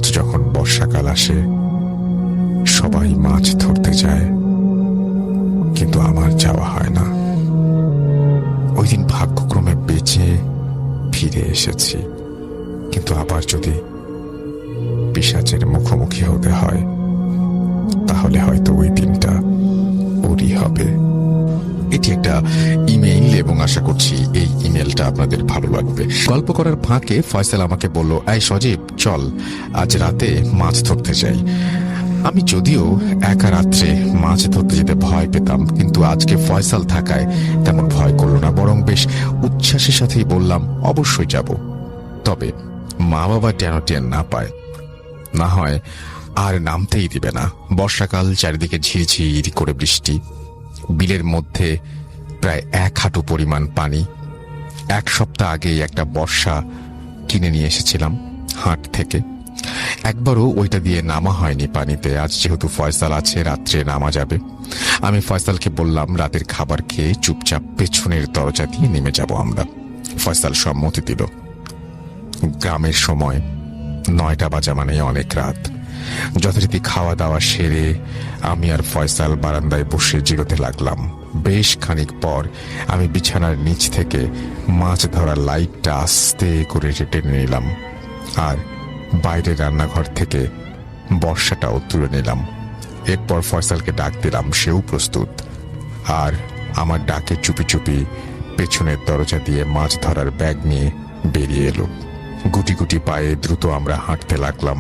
আজ যখন বর্ষাকাল আসে সবাই মাছ ধরতে যায়, কিন্তু আমার যাওয়া হয় না। ওই দিন ভাগ্যক্রমে বেঁচে ফিরে এসেছি, কিন্তু আবার যদি পিশাচের মুখোমুখি হতে হয় তাহলে হয়তো ওই দিনটা ওরই হবে। এটি একটা ইমেইল এবং আশা করছি এই ইমেলটা আপনাদের ভালো লাগবে। গল্প করার ফাঁকে ফয়সাল আমাকে বলল, এই সজীব চল আজ রাতে মাছ ধরতে যাই। আমি যদিও একা রাত্রে মাছ ধরতে যেতে ভয় পেতাম, কিন্তু আজকে ফয়সাল থাকায় তেমন ভয় করল না, বরং বেশ উচ্ছ্বাসের সাথেই বললাম অবশ্যই যাব। তবে মা বাবা যেন টের না পায়, না হয় আর নামতেই দিবে না। বর্ষাকাল, চারিদিকে ঝিরঝির করে বৃষ্টি, বিলের মধ্যে প্রায় 1 হাঁটু পরিমাণ পানি। 1 সপ্তাহ আগেই একটা বর্ষা কিনে নিয়ে এসেছিলাম হাট থেকে, একবারও ওইটা দিয়ে নামা হয়নি পানিতে। আজ যেহেতু ফয়সাল আছে, রাত্রে নামা যাবে। আমি ফয়সালকে বললাম রাতের খাবার খেয়ে চুপচাপ পেছনের দরজা দিয়ে নেমে যাব আমরা। ফয়সাল সম্মতি দিল। গ্রামের সময় 9টা বাজা মানে অনেক রাত। যথারীতি খাওয়া দাওয়া সেরে আমি আর ফয়সাল বারান্দায় বসে জিরোতে লাগলাম। বেশ খানিক পর আমি বিছানার নিচ থেকে মাছ ধরার লাইটটা আস্তে করে টেনে নিলাম, আর বাইরের রান্নাঘর থেকে বর্ষাটাও তুলে নিলাম। এরপর ফয়সালকে ডাক দিলাম, সেও প্রস্তুত। আর আমার ডাকে চুপি চুপি পেছনের দরজা দিয়ে মাছ ধরার ব্যাগ নিয়ে বেরিয়ে এলো। গুটি গুটি পায়ে দ্রুত আমরা হাঁটতে লাগলাম।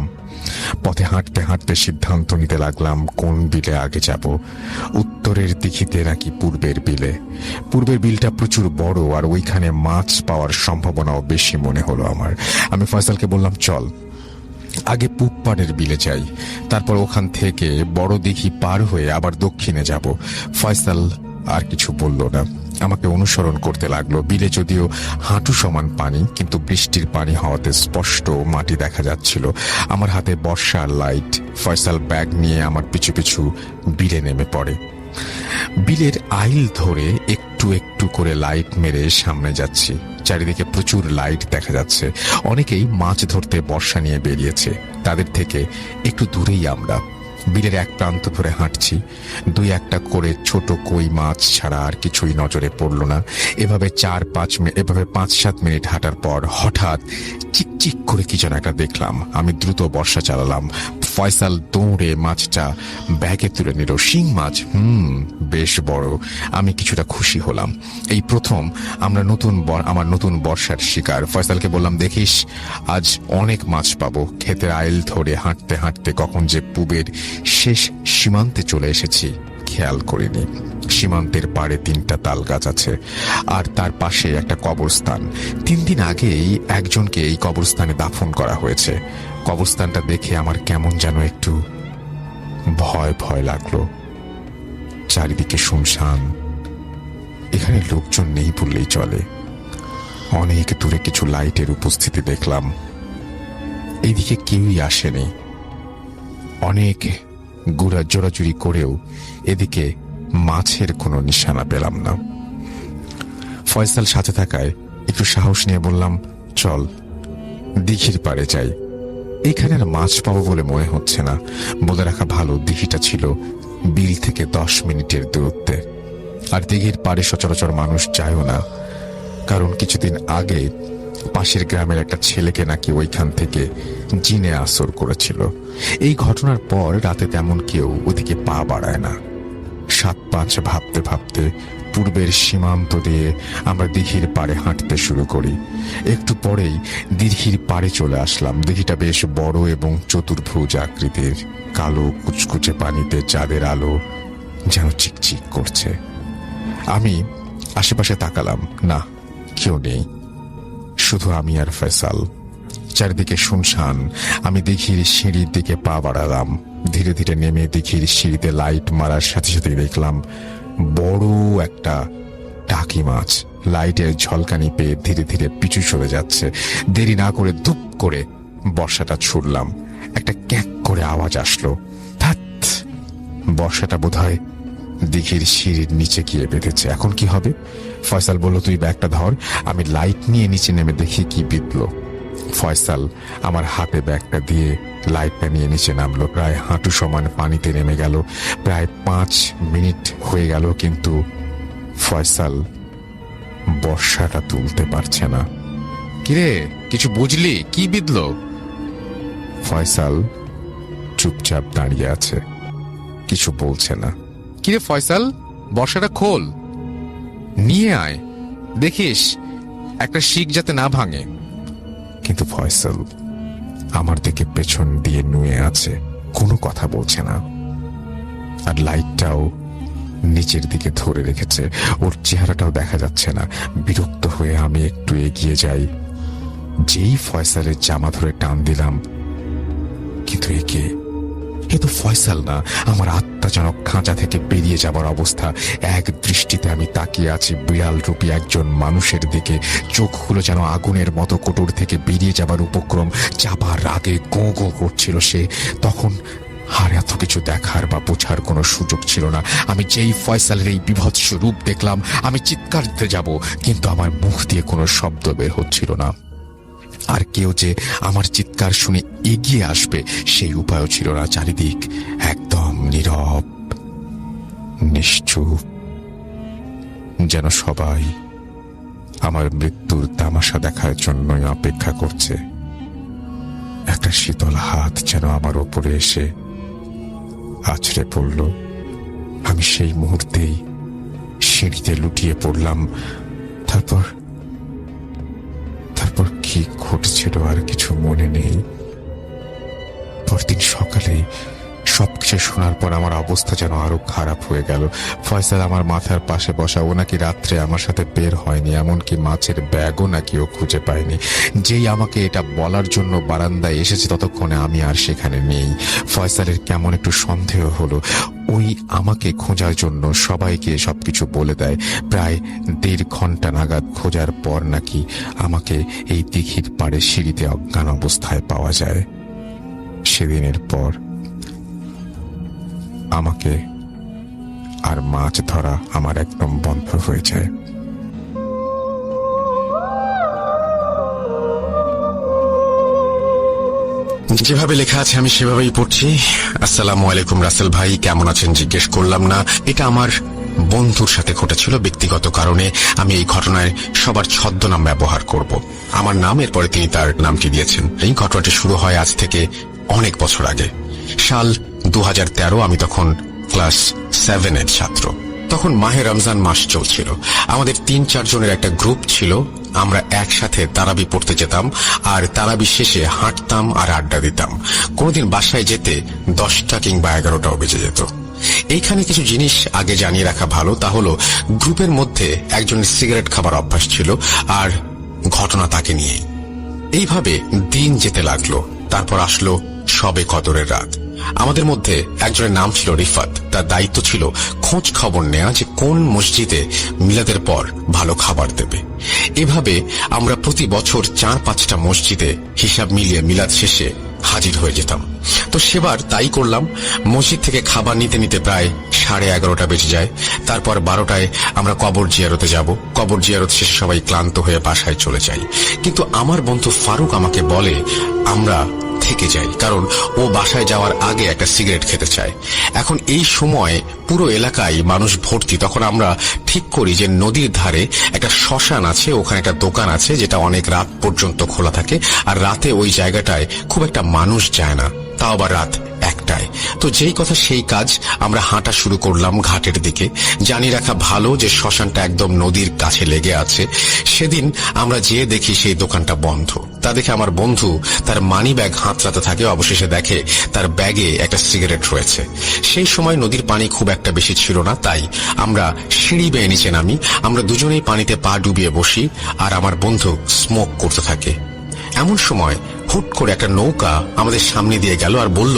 পথে হাঁটতে হাঁটতে সিদ্ধান্ত নিতে লাগলাম কোন বিলে আগে যাব, উত্তরের দিঘিতে নাকি পূর্বের বিলে। পূর্বের বিলটা প্রচুর বড়, আর ওইখানে মাছ পাওয়ার সম্ভাবনাও বেশি মনে হলো আমার। আমি ফয়সালকে বললাম চল আগে পূব পাড়ের বিলে যাই, তারপর ওখান থেকে বড় দিঘি পার হয়ে আবার দক্ষিণে যাব। ফয়সাল আর কিছু বলল না, আমাকে অনুসরণ করতে লাগলো। বিলে যদিও হাঁটু সমান পানি, কিন্তু বৃষ্টির পানি হওয়াতে স্পষ্ট মাটি দেখা যাচ্ছিল। আমার হাতে বর্ষার লাইট। ফয়সাল ব্যাগ নিয়ে আমার পিছু পিছু বিলে নেমে পড়ে। বিলের আইল ধরে একটু একটু করে লাইট মেরে সামনে যাচ্ছি। চারিদিকে প্রচুর লাইট দেখা যাচ্ছে। অনেকেই মাছ ধরতে বর্ষা নিয়ে বেরিয়েছে। তাদের থেকে একটু দূরেই আমরা বিলের এক প্রান্ত ধরে হাঁটছি। 2-1টা করে ছোট কই মাছ ছাড়া আর কিছুই নজরে পড়ল না। এভাবে 5-7 মিনিট হাঁটার পর হঠাৎ চিকচিক করে কি যেন একটা দেখলাম। আমি দ্রুত বর্ষা চালালাম। ফয়সাল দৌড়ে মাছটা ব্যাগে তুলে নিল। শিং মাছ, বেশ বড়। আমি কিছুটা খুশি হলাম। এই প্রথম আমার নতুন বর্ষার শিকার। ফয়সালকে বললাম, দেখিস আজ অনেক মাছ পাবো। ক্ষেতের আইল ধরে হাঁটতে হাঁটতে কখন যে পূবের শেষ সীমান্তে চলে এসেছি খেয়াল করিনি। সীমান্তের পাড়ে 3টা তাল গাছ আছে, আর তার পাশে একটা কবরস্থান। 3 দিন আগেই একজনকে এই কবরস্থানে দাফন করা হয়েছে। কবরস্থানটা দেখে আমার কেমন যেন একটু ভয় ভয় লাগলো। চারিদিকে শুনশান, এখানে লোকজন নেই বললেই চলে। অনেক দূরে কিছু লাইটের উপস্থিতি দেখলাম। এইদিকে কেউই আসেনি। অনেক জোরাজুরি করেও এদিকে মাছের কোনো নিশানা পেলাম না। ফয়সাল সাথে থাকায় একটু সাহস নিয়ে বললাম, চল দিঘির পাড়ে যাই। এখানে আর মাছ পাবো বলে মনে হচ্ছে না। বলে রাখা ভালো, দিঘিটা ছিল বিল থেকে 10 মিনিটের দূরত্বে। আর দিঘির পাড়ে সচরাচর মানুষ যায়ও না, কারণ কিছুদিন আগে পাশের গ্রামের একটা ছেলেকে নাকি ওইখান থেকে জিনে আসর করেছিল। এই ঘটনার পর রাতে তেমন কেউ ওদিকে পা বাড়ায় না। 7-5 ভাবতে ভাবতে পূর্বের সীমান্ত দিয়ে আমরা দিঘির পাড়ে হাঁটতে শুরু করি। একটু পরেই দিঘির পাড়ে চলে আসলাম। দিঘিটা বেশ বড় এবং চতুর্ভুজ আকৃতির। কালো কুচকুচে পানিতে চাঁদের আলো যেন চিকচিক করছে। আমি আশেপাশে তাকালাম, না কেউ নেই, শুধু আমি আর ফয়সাল। চারিদিকে শুনশান। আমি দিঘির সিঁড়ির দিকে পা বাড়ালাম। ধীরে ধীরে নেমে দিঘির সিঁড়িতে লাইট মারার সাথে সাথে দেখলাম বড় একটা টাকি মাছ লাইটের ঝলকানি পেয়ে ধীরে ধীরে পিছু সরে যাচ্ছে। দেরি না করে ধুপ করে বর্ষাটা ছুড়লাম। একটা ক্যাক করে আওয়াজ আসলো। ধ্যাৎ, বর্ষাটা বোধহয় দিঘির সিঁড়ির নিচে গিয়ে বেঁধেছে। এখন কি হবে? ফয়সাল বলল, তুই ব্যাগটা ধর। আমি লাইট নিয়ে নিচে নেমে দেখি কি বিঁধল। ফয়সাল আমার হাতে ব্যাগটা দিয়ে লাইটটা নিয়ে নিচে নামলো। প্রায় হাঁটু সমান পানিতে নেমে গেল। প্রায় 5 মিনিট হয়ে গেল, কিন্তু ফয়সাল বর্ষাটা তুলতে পারছে না। কিরে, কিছু বুঝলি? কি বিঁধল? ফয়সাল চুপচাপ দাঁড়িয়ে আছে, কিছু বলছে না। কিরে ফয়সাল, বর্ষাটা খোল, নিয়ে আয়, দেখিস একটা শিক যাতে না ভাঙে। কিন্তু ফয়সাল আমার দিকে পেছন দিয়ে নুয়ে আছে, কোনো কথা বলছে না। আর লাইটটাও নিচের দিকে ধরে রেখেছে, ওর চেহারাটাও দেখা যাচ্ছে না। বিরক্ত হয়ে আমি একটু এগিয়ে যাই। যেই ফয়সালের জামা ধরে টান দিলাম, কিন্তু এ তো ফয়সাল না। আমার আত্মা যেন খাঁচা থেকে বেরিয়ে যাবার অবস্থা। এক দৃষ্টিতে আমি তাকিয়ে আছি বিড়াল রূপী একজন মানুষের দিকে। চোখগুলো যেন আগুনের মতো কোটর থেকে বেরিয়ে যাবার উপক্রম। চাপার আগে গো গো করছিল সে। তখন আর এত কিছু দেখার বা বোঝার কোনো সুযোগ ছিল না। আমি যেই ফয়সালের এই বিভৎস রূপ দেখলাম, আমি চিৎকার দিতে যাব, কিন্তু আমার মুখ দিয়ে কোনো শব্দ বের হচ্ছিল না। আর কেউ যে আমার চিৎকার শুনে এগিয়ে আসবে সেই উপায়ও ছিল না। চারিদিক একদম নীরব, নিশ্চুপ, যেন সবাই আমার মৃত্যুর তামাশা দেখার জন্যই অপেক্ষা করছে। একটা শীতল হাত যেন আমার ওপরে এসে আছড়ে পড়ল। আমি সেই মুহূর্তেই সিঁড়িতে লুটিয়ে পড়লাম। তারপর কি ঘটেছিল আর কিছু মনে নেই। পরদিন সকালে সবকিছু শোনার পর আমার অবস্থা যেন আরো খারাপ হয়ে গেল। ফয়সাল আমার মাথার পাশে বসা, ও নাকি রাত্রে আমার সাথে বের হয়নি, এমনকি মাছের ব্যাগও নাকি ও খুঁজে পায়নি। যেই আমাকে এটা বলার জন্য বারান্দায় এসেছে, ততক্ষণে আমি আর সেখানে নেই। ফয়সালের কেমন একটু সন্দেহ হলো। ওই আমাকে খোঁজার জন্য সবাইকে সবকিছু বলে দেয়। প্রায় 1.5 ঘন্টা নাগাদ খোঁজার পর নাকি আমাকে এই দিঘির পাড়ে সিঁড়িতে অজ্ঞান অবস্থায় পাওয়া যায়। সেদিনের পর আমাকে আর মাছ ধরা আমার একদম বন্ধ হয়ে যায়। যেভাবে লেখা আছে আমি সেভাবেই পড়ছি। আসসালামু আলাইকুম রাসেল ভাই, কেমন আছেন জিজ্ঞেস করলাম না। এটা আমার বন্ধুর সাথে ঘটেছিল। ব্যক্তিগত কারণে আমি এই ঘটনায় সবার ছদ্মনাম ব্যবহার করব। আমার নাম, এরপরে তিনি তার নামটি দিয়েছেন। এই ঘটনাটি শুরু হয় আজ থেকে অনেক বছর আগে। সাল 2013। আমি তখন ক্লাস 7-এর ছাত্র। তখন মাহে রমজান মাস চলছিল। আমাদের 3-4 জনের একটা গ্রুপ ছিল। আমরা একসাথে তারাবি পড়তে যেতাম, আর তারাবি শেষে হাঁটতাম আর আড্ডা দিতাম। কোনোদিন বাসায় যেতে 10টা কিংবা 11টাও বেজে যেত। এইখানে কিছু জিনিস আগে জানিয়ে রাখা ভালো। তা হলো, গ্রুপের মধ্যে একজনের সিগারেট খাবার অভ্যাস ছিল, আর ঘটনা তাকে নিয়েই। এইভাবে দিন যেতে লাগলো। তারপর আসলো শবে কদরের রাত। আমাদের মধ্যে একজনের নাম ছিল রিফাত। তার দায়িত্ব ছিল খোঁজ খবর নেওয়া যে কোন মসজিদে মিলাদের পর ভালো খাবার দেবে। এভাবে আমরা প্রতি বছর 4-5টা মসজিদে হিসাব মিলিয়ে মিলাদ শেষে হাজির হয়ে যেতাম। তো সেবার তাই করলাম। মসজিদ থেকে খাবার নিতে নিতে প্রায় 11:30 বেজে যায়। তারপর 12টায় আমরা কবর জিয়ারতে যাব। কবর জিয়ারত শেষে সবাই ক্লান্ত হয়ে বাসায় চলে যাই। কিন্তু আমার বন্ধু ফারুক আমাকে বলে আমরা থেকে যাই, কারণ ও বাসায় যাওয়ার আগে একটা সিগারেট খেতে চায়। এখন এই সময় পুরো এলাকায় মানুষ ভর্তি। তখন আমরা ঠিক করি যে নদীর ধারে একটা শ্মশান আছে, ওখানে একটা দোকান আছে যেটা অনেক রাত পর্যন্ত খোলা থাকে। আর রাতে ওই জায়গাটায় খুব একটা মানুষ যায় না, তাও আবার রাত 1টায়। তো যেই কথা সেই কাজ। আমরা হাঁটা শুরু করলাম ঘাটের দিকে। জানি রাখা ভালো যে শ্মশানটা একদম নদীর কাছে লেগে আছে। সেদিন আমরা যেয়ে দেখি সেই দোকানটা বন্ধ। তা দেখে আমার বন্ধু তার মানি ব্যাগ হাতড়াতে থাকে। অবশেষে দেখে তার ব্যাগে একটা সিগারেট রয়েছে। সেই সময় নদীর পানি খুব একটা বেশি ছিল না, তাই আমরা সিঁড়ি বেয়ে নিচে নামি। আমরা দুজনেই পানিতে পা ডুবিয়ে বসি, আর আমার বন্ধু স্মোক করতে থাকে। এমন সময় হুট করে একটা নৌকা আমাদের সামনে দিয়ে গেল আর বলল,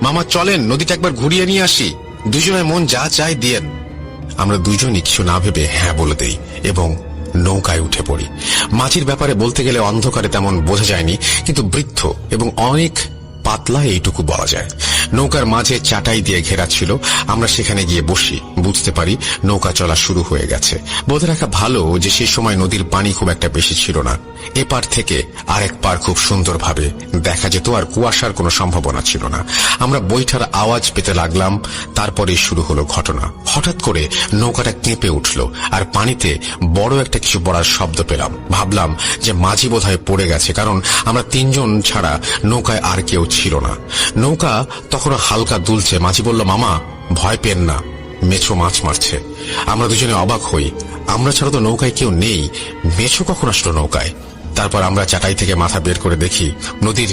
মামা চলেন নদীটা একবার ঘুরিয়ে নিয়ে আসি, দুজনের মন যা চায় দিয়েন। আমরা দুজনই কিছু না ভেবে হ্যাঁ বলে দেই এবং নৌকায় উঠে পড়ি। মাঝির ব্যাপারে বলতে গেলে অন্ধকারে তেমন বোঝা যায়নি, কিন্তু বৃদ্ধ এবং অনেক পাতলা এইটুকু বলা যায়। নৌকার মাঝে চাটাই দিয়ে ঘেরা ছিল। আমরা সেখানে গিয়ে বসি, বুঝতে পারি নৌকা চলা শুরু হয়ে গেছে। বোধ রাখা ভালো যে সেই সময় নদীর পানি খুব একটা বেশি ছিল না। এপার থেকে আরেক পার খুব সুন্দরভাবে দেখা যেত, আর কুয়াশার কোনো সম্ভাবনা ছিল না। আমরা বৈঠার আওয়াজ পেতে লাগলাম। তারপরে শুরু হলো ঘটনা। হঠাৎ করে নৌকাটা কেঁপে উঠল, আর পানিতে বড় একটা কিছু পড়ার শব্দ পেলাম। ভাবলাম যে মাঝি বোধহয় পড়ে গেছে, কারণ আমরা তিনজন ছাড়া নৌকায় আর কেউ ছিল না। নৌকা তখনও হালকা দুলছে। মাঝি বলল, মামা ভয় পেন না, মেছো মাছ মারছে। আমরা দুজনে অবাক হই, আমরা ছাড়া তো নৌকায় কেউ নেই, মেছো কখন আসলো নৌকায়? তারপর আমরা চাটাই থেকে মাথা বের করে দেখি নদীর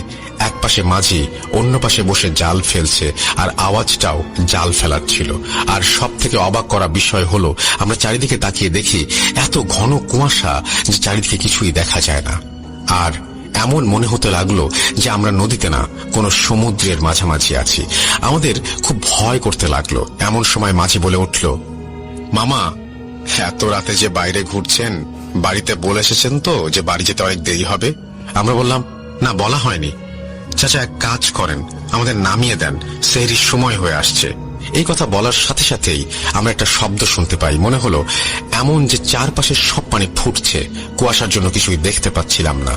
এক পাশে মাঝি অন্য পাশে বসে জাল ফেলছে, আর আওয়াজটাও জাল ফেলার ছিল। আর সব থেকে অবাক করা বিষয় হলো, আমরা চারিদিকে তাকিয়ে দেখি এত ঘন কুয়াশা যে চারিদিকে কিছুই দেখা যায় না। আর এমন মনে হতে লাগলো যে আমরা নদীতে না, কোনো সমুদ্রের মাঝামাঝি আছি। আমাদের খুব ভয় করতে লাগলো। এমন সময় মাঝি বলে উঠল, মামা এত রাতে যে বাইরে ঘুরছেন, বাড়িতে বলে এসেছেন তো যে বাড়ি যেতে অনেক দেরি হবে? আমরা বললাম, না বলা হয়নি। চাচা এক কাজ করেন, আমাদের নামিয়ে দেন, সেহরির সময় হয়ে আসছে। এই কথা বলার সাথে সাথেই আমরা একটা শব্দ শুনতে পাই। মনে হলো এমন যে চারপাশে সব পানি ফুটছে। কুয়াশার জন্য কিছুই দেখতে পাচ্ছিলাম না।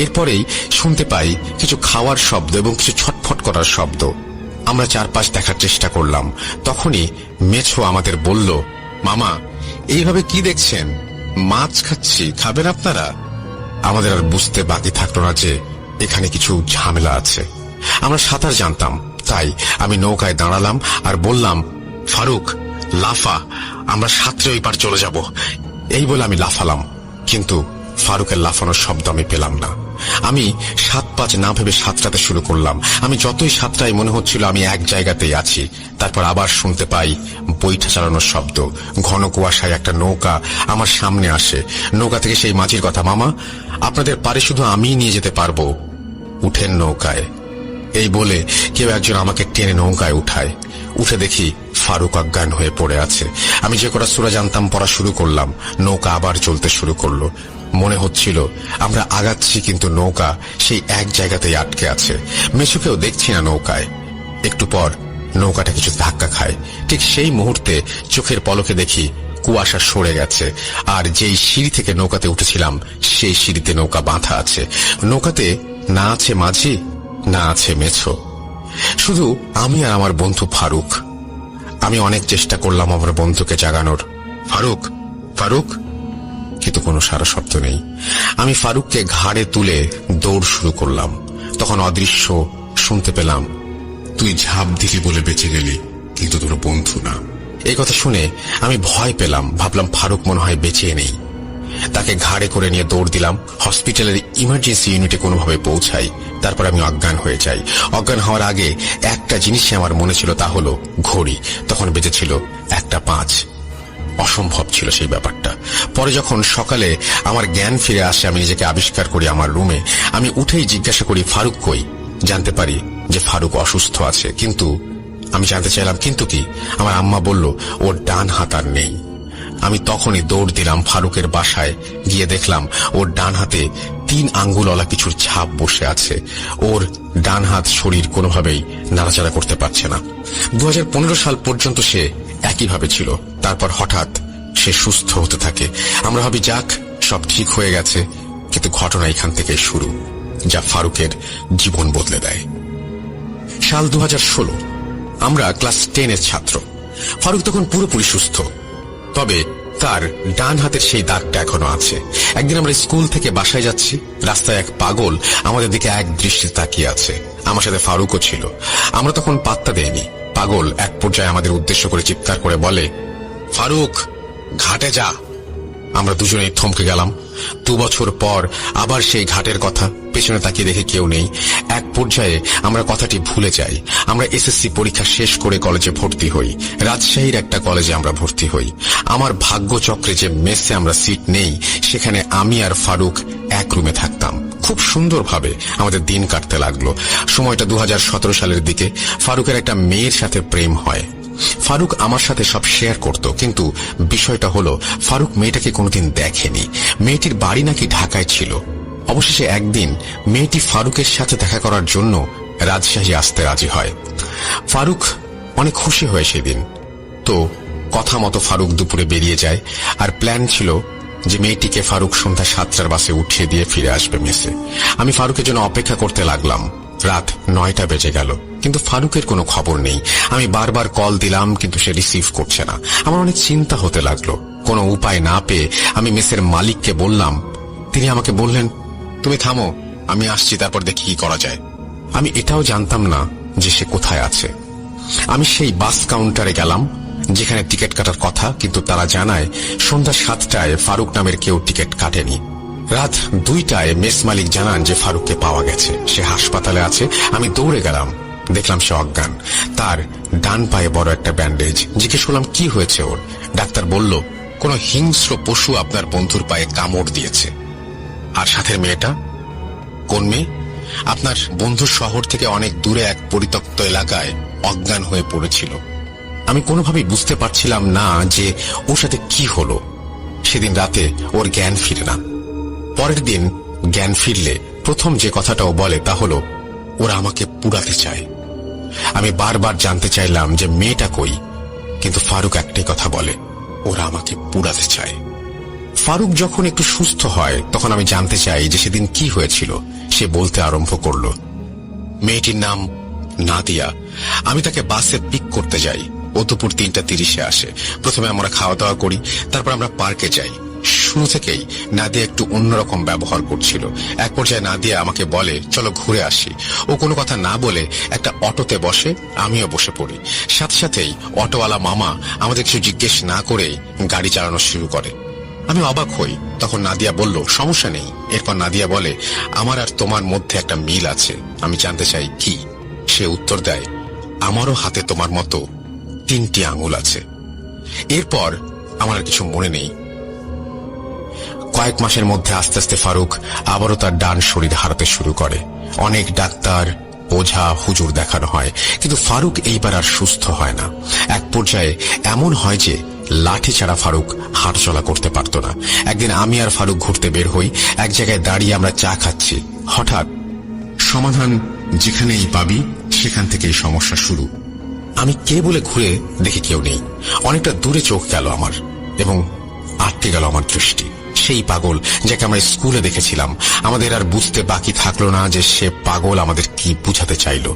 এরপরেই শুনতে পাই কিছু খাওয়ার শব্দ এবং কিছু ছটফট করার শব্দ। আমরা চারপাশ দেখার চেষ্টা করলাম। তখনই মেছো আমাদের বলল, মামা এইভাবে কি দেখছেন? মাছ খাচ্ছি, খাবেন আপনারা? আমাদের আর বুঝতে বাকি থাকলো না যে এখানে কিছু ঝামেলা আছে। আমরা সাঁতার জানতাম, তাই আমি নৌকায় দাঁড়ালাম আর বললাম, ফারুক লাফা, আমরা সাঁতরে ওই পার চলে যাব। এই বলে আমি লাফালাম, কিন্তু ফারুকের লাফানোর শব্দ আমি পেলাম না। আমি 7-5 না ভেবে সাঁতরাতে শুরু করলাম। আমি যতই সাঁতরাই মনে হচ্ছিল আমি এক জায়গাতেই আছি। তারপর আবার শুনতে পাই বৈঠা চালানোর শব্দ। ঘন কুয়াশায় একটা নৌকা আমার সামনে আসে। নৌকা থেকে সেই মাঝির কথা, মামা আপনাদের পারে শুধু আমিই নিয়ে যেতে পারবো, উঠেন নৌকায়। এই বলে কেউ একজন আমাকে টেনে নৌকায় উঠায়। উঠে দেখি ফারুক অজ্ঞান হয়ে পড়ে আছে। আমি যে কটা সূরা জানতাম পড়া শুরু করলাম। নৌকা আবার চলতে শুরু করলো। মনে হচ্ছিল আমরা আগাচ্ছি, কিন্তু নৌকা সেই এক জায়গাতেই আটকে আছে। মেছুকেও দেখছি না নৌকায়। একটু পর নৌকাটা কিছু ধাক্কা খায়। ঠিক সেই মুহূর্তে চোখের পলকে দেখি কুয়াশা সরে গেছে, আর যেই সিঁড়ি থেকে নৌকাতে উঠেছিলাম সেই সিঁড়িতে নৌকা বাঁধা আছে। নৌকাতে না আছে মাঝি, না আছে মেছো, শুধু আমি আর আমার বন্ধু ফারুক। আমি অনেক চেষ্টা করলাম আমার বন্ধুকে জাগানোর, ফারুক ফারুক, কিন্তু কোনো সারা শব্দ নেই। আমি ফারুককে ঘাড়ে তুলে দৌড় শুরু করলাম। তখন অদৃশ্য শুনতে পেলাম, তুই ঝাঁপ দিলি বলে বেঁচে গেলি, কিন্তু তোর বন্ধু না। এই কথা শুনে আমি ভয় পেলাম। ভাবলাম ফারুক মনে হয় বেঁচে নেই। তাকে ঘাড়ে করে নিয়ে দৌড় দিলাম। হসপিটালের ইমার্জেন্সি ইউনিটে কোনোভাবে পৌঁছাই। তারপর আমি অজ্ঞান হয়ে যাই। অজ্ঞান হওয়ার আগে একটা জিনিসই আমার মনে ছিল, তা হলো ঘড়ি। তখন বেজেছিল 1:05। অসম্ভব ছিল সেই ব্যাপারটা। পরে যখন সকালে আমার জ্ঞান ফিরে আসে, আমি নিজেকে আবিষ্কার করি আমার রুমে। আমি উঠেই জিজ্ঞাসা করি, ফারুক কই? জানতে পারি যে ফারুক অসুস্থ আছে। কিন্তু আমি জানতে চাইলাম কিন্তু কি? আমার আম্মা বলল ওর ডান হাত আর নেই। আমি তখনই দৌড় দিলাম ফারুকের বাসায়। গিয়ে দেখলাম ওর ডান হাতে 3 আঙ্গুলওয়ালা কিছুর ছাপ বসে আছে। ওর ডান হাত শরীর কোনোভাবেই নাড়াচাড়া করতে পারছে না। 2015 সাল পর্যন্ত সে একইভাবে ছিল। তারপর হঠাৎ সে সুস্থ হতে থাকে। আমরা ভাবি যাক সব ঠিক হয়ে গেছে, কিন্তু ঘটনা এখান থেকে শুরু, যা ফারুকের জীবন বদলে দেয়। সাল 2016। আমরা ক্লাস 10-এর ছাত্র। ফারুক তখন পুরোপুরি সুস্থ, তবে তার ডান হাতের সেই দাগটা এখনো আছে। একদিন আমরা স্কুল থেকে বাসায় যাচ্ছি। রাস্তায় এক পাগল আমাদের দিকে এক দৃষ্টিতে তাকিয়ে আছে। আমার সাথে ফারুকও ছিল। আমরা তখন পাত্তা দেইনি। পাগল এক পর্যায়ে আমাদের উদ্দেশ্য করে চিৎকার করে বলে, ফারুক ঘাটে যা। আমরা দুজনেই থমকে গেলাম। 2 বছর পর আবার সেই ঘাটের কথা। পেছনে তাকিয়ে দেখে কেউ নেই। এক পর্যায়ে আমরা কথাটি ভুলে যাই। আমরা এসএসসি পরীক্ষা শেষ করে কলেজে ভর্তি হই। রাজশাহীর একটা কলেজে আমরা ভর্তি হই। আমার ভাগ্যচক্রে যে মেসে আমরা সিট নেই, সেখানে আমি আর ফারুক এক রুমে থাকতাম। খুব সুন্দরভাবে আমাদের দিন কাটতে লাগলো। সময়টা 2017 সালের দিকে। ফারুকের একটা মেয়ের সাথে প্রেম হয়। ফারুক আমার সাথে সব শেয়ার করত, কিন্তু বিষয়টা হলো ফারুক মেয়েটাকে কোনোদিন দেখেনি। মেয়েটির বাড়ি নাকি ঢাকায় ছিল। অবশেষে একদিন মেয়েটি ফারুকের সাথে দেখা করার জন্য রাজশাহী আসতে রাজি হয়। ফারুক অনেক খুশি হয় সেদিন। তো কথা মতো ফারুক দুপুরে বেরিয়ে যায়, আর প্ল্যান ছিল যে মেয়েটিকে ফারুক সন্ধ্যা 7টার বাসে উঠিয়ে দিয়ে ফিরে আসবে মেসে। আমি ফারুকের জন্য অপেক্ষা করতে লাগলাম। রাত 9টা বেজে গেল, কিন্তু ফারুকের কোনো খবর নেই। আমি বারবার কল দিলাম, কিন্তু সে রিসিভ করছে না। আমার অনেক চিন্তা হতে লাগলো। কোনো উপায় না পেয়ে আমি মেসের মালিককে বললাম। তিনি আমাকে বললেন, তুমি থামো, আমি আসছি, তারপর দেখি কি করা যায়। আমি এটাও জানতাম না যে সে কোথায় আছে। আমি সেই বাস কাউন্টারে গেলাম যেখানে টিকিট কাটার কথা, কিন্তু তারা জানায় সন্ধ্যা 7টায় ফারুক নামের কেউ টিকিট কাটেনি। রাত 2টায় মেস মালিক জানান যে ফারুককে পাওয়া গেছে, সে হাসপাতালে আছে। আমি দৌড়ে গেলাম, দেখলাম সে অজ্ঞান, তার ডান পায়ে বড় একটা ব্যান্ডেজ। জিজ্ঞেস করলাম কি হয়েছে ওর। ডাক্তার বলল, কোন হিংস্র পশু আপনার বন্ধুর পায়ে কামড় দিয়েছে। আর সাথে মেয়েটা? কোন মেয়ে? আপনার বন্ধুর শহর থেকে অনেক দূরে এক পরিত্যক্ত এলাকায় অজ্ঞান হয়ে পড়েছিল। আমি কোনোভাবেই বুঝতে পারছিলাম না যে ওর সাথে কি হলো। সেদিন রাতে ওর জ্ঞান ফিরে না। পরের দিন জ্ঞান ফিরলে প্রথম যে কথাটা ও বলে তা হলো, ওরা আমাকে পুড়াতে চায়। আমি বারবার জানতে চাইলাম যে মেয়েটা কই, কিন্তু ফারুক একটাই কথা বলে, ওরা আমাকে পুড়াতে চায়। ফারুক যখন একটু সুস্থ হয় তখন আমি জানতে চাই যে সেদিন কি হয়েছিল। সে বলতে আরম্ভ করল, মেয়েটির নাম নাদিয়া। আমি তাকে বাসে পিক করতে যাই। ও দুপুর 3:30 আসে। প্রথমে আমরা খাওয়া দাওয়া করি, তারপর আমরা পার্কে যাই। শুরু থেকেই নাদিয়া একটু অন্যরকম ব্যবহার করছিল। এক পর্যায়ে নাদিয়া আমাকে বলে, চলো ঘুরে আসি। ও কোনো কথা না বলে একটা অটোতে বসে, আমিও বসে পড়ি। সাথে সাথেই অটোওয়ালা মামা আমাদের কিছু জিজ্ঞেস না করেই গাড়ি চালানো শুরু করে। আমি অবাক হই। তখন নাদিয়া বলল, সমস্যা নেই। এরপর নাদিয়া বলে, আমার আর তোমার মধ্যে একটা মিল আছে। আমি জানতে চাই কি। সে উত্তর দেয়, আমারও হাতে তোমার মতো 3টি আঙুল আছে। এরপর আমার আর কিছু মনে নেই। কয়েক মাসের মধ্যে আস্তে আস্তে ফারুক আবারও তার ডান শরীর হারাতে শুরু করে। অনেক ডাক্তার, ওঝা, হুজুর দেখানো হয়, কিন্তু ফারুক এইবার আর সুস্থ হয় না। এক পর্যায়ে এমন হয় যে লাঠি ছাড়া ফারুক হাঁটাচলা করতে পারত না। একদিন আমি আর ফারুক ঘুরতে বের হই। এক জায়গায় দাঁড়িয়ে আমরা চা খাচ্ছি। হঠাৎ সমাধান যেখানেই পাবি সেখান থেকেই সমস্যা শুরু। আমি কে বলে ঘুরে দেখি কেউ নেই। অনেকটা দূরে চোখ গেল আমার, এবং আটকে গেল আমার দৃষ্টি। সেই পাগল যাকে আমরা স্কুলে দেখেছিলাম। আমাদের আর বুঝতে বাকি থাকলো না যে সে পাগল আমাদের কি বুঝাতে চাইল।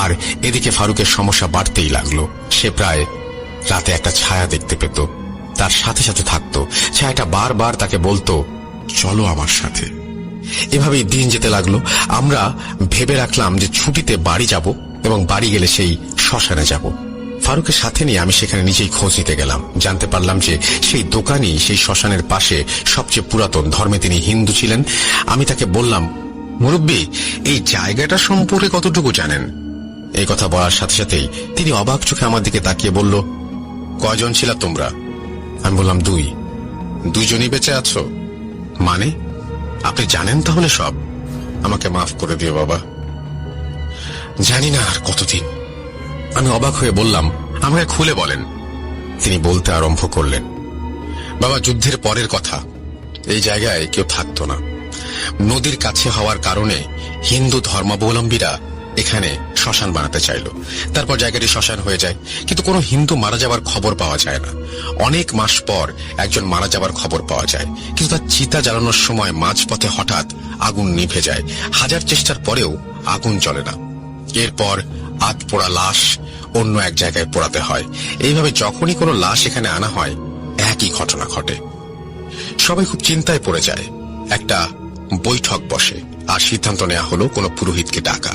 আর এদিকে ফারুকের সমস্যা বাড়তেই লাগলো। সে প্রায় রাতে একটা ছায়া দেখতে পেত, তার সাথে সাথে থাকতো। ছায়াটা বারবার তাকে বলতো, চলো আমার সাথে। এভাবেই দিন যেতে লাগলো। আমরা ভেবে রাখলাম যে ছুটিতে বাড়ি যাব, এবং বাড়ি গেলে সেই শ্মশানে যাব। ফারুকের সাথে নিয়ে আমি সেখানে নিজেই খোঁজ নিতে গেলাম। জানতে পারলাম যে সেই দোকানই সেই শ্মশানের পাশে সবচেয়ে পুরাতন। ধর্মে তিনি হিন্দু ছিলেন। আমি তাকে বললাম, মুরব্বী, এই জায়গাটা সম্পর্কে কতটুকু জানেন? এই কথা বলার সাথে সাথেই তিনি অবাক চোখে আমার দিকে তাকিয়ে বলল, কয়জন ছিল তোমরা? আমি বললাম, 2। 2জনই বেঁচে আছো? মানে আপনি জানেন তাহলে সব? আমাকে মাফ করে দিও বাবা, জানি না আর কতদিন। আমি অবাক হয়ে বললাম, আমাকে খুলে বলেন। তিনি বলতে আরম্ভ করলেন, বাবা, যুদ্ধের পরের কথা। এই জায়গায় কেউ থাকতো না। নদীর কাছে হওয়ার কারণে হিন্দু ধর্মাবলম্বীরা এখানে শ্মশান বানাতে চাইল। তারপর জায়গাটি শ্মশান হয়ে যায়, কিন্তু কোনো হিন্দু মারা যাবার খবর পাওয়া যায় না। অনেক মাস পর একজন মারা যাবার খবর পাওয়া যায়, কিন্তু তার চিতা জ্বালানোর সময় মাঝপথে হঠাৎ আগুন নিভে যায়। হাজার চেষ্টার পরেও আগুন জ্বলে না। এরপর আধ পোড়া লাশ অন্য এক জায়গায় পোড়াতে হয়। এইভাবে যখনই কোনো লাশ এখানে আনা হয়, একই ঘটনা ঘটে। সবাই খুব চিন্তায় পড়ে যায়। একটা বৈঠক বসে, আর সিদ্ধান্ত নেওয়া হলো কোনো পুরোহিতকে ডাকা।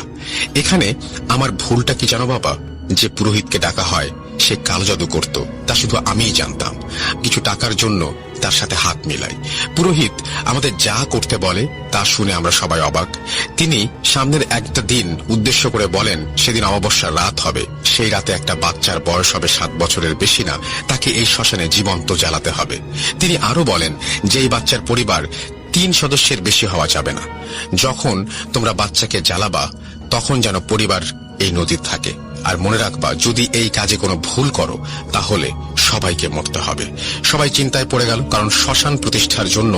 এখানে আমার ভুলটা কি জানো বাবা? যে পুরোহিতকে ডাকা হয় সে কালো জাদু করত, তা শুধু আমিই জানতাম। কিছু টাকার জন্য তার সাথে হাত মিলাই। পুরোহিত আমাদের যা করতে বলে তা শুনে আমরা সবাই অবাক। তিনি সামনের একটা দিন উদ্দেশ্য করে বলেন, সেদিন অমাবস্যার রাত হবে। সেই রাতে একটা বাচ্চার বয়স হবে 7 বছরের বেশি না, তাকে এই শ্মশানে জীবন্ত জ্বালাতে হবে। তিনি আরো বলেন যে এই বাচ্চার পরিবার 3 সদস্যের বেশি হওয়া যাবে না। যখন তোমরা বাচ্চাকে জ্বালাবা তখন যেন পরিবার এই নদীর থাকে। আর মনে রাখবা, যদি এই কাজে কোনো ভুল করো তাহলে সবাইকে মরতে হবে। সবাই চিন্তায় পড়ে গেল, কারণ শ্মশান প্রতিষ্ঠার জন্য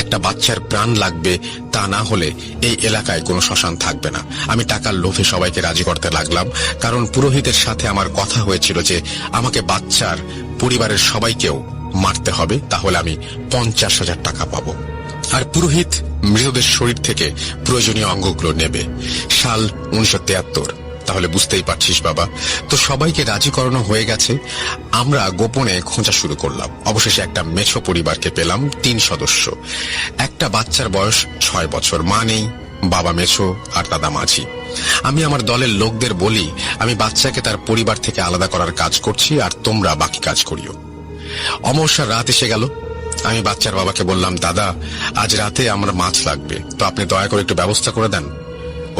একটা বাচ্চার প্রাণ লাগবে, তা না হলে এই এলাকায় কোনো শ্মশান থাকবে না। আমি টাকার লোভে সবাইকে রাজি করতে লাগলাম, কারণ পুরোহিতের সাথে আমার কথা হয়েছিল যে আমাকে বাচ্চার পরিবারের সবাইকেও মারতে হবে, তাহলে আমি 50,000 টাকা পাবো। আর পুরোহিত মৃতদের শরীর থেকে প্রয়োজনীয় অঙ্গগুলো নেবে। সাল 1973। তাহলে বুঝতেই পারছিস বাবা। তো সবাইকে রাজি করানো হয়ে গেছে। আমরা গোপনে খোঁজা শুরু করলাম। অবশেষে একটা মেছো পরিবারকে পেলাম, 3 সদস্য। একটা বাচ্চার বয়স 6 বছর, মা নেই, বাবা মেছো আর দাদা মাঝি। আমি আমার দলের লোকদের বলি আমি বাচ্চাকে তার পরিবার থেকে আলাদা করার কাজ করছি, আর তোমরা বাকি কাজ করিও। অমাবস্যার রাত এসে গেল। আমি বাচ্চার বাবাকে বললাম, দাদা আজ রাতে আমার মাছ লাগবে, তো আপনি দয়া করে একটু ব্যবস্থা করে দেন।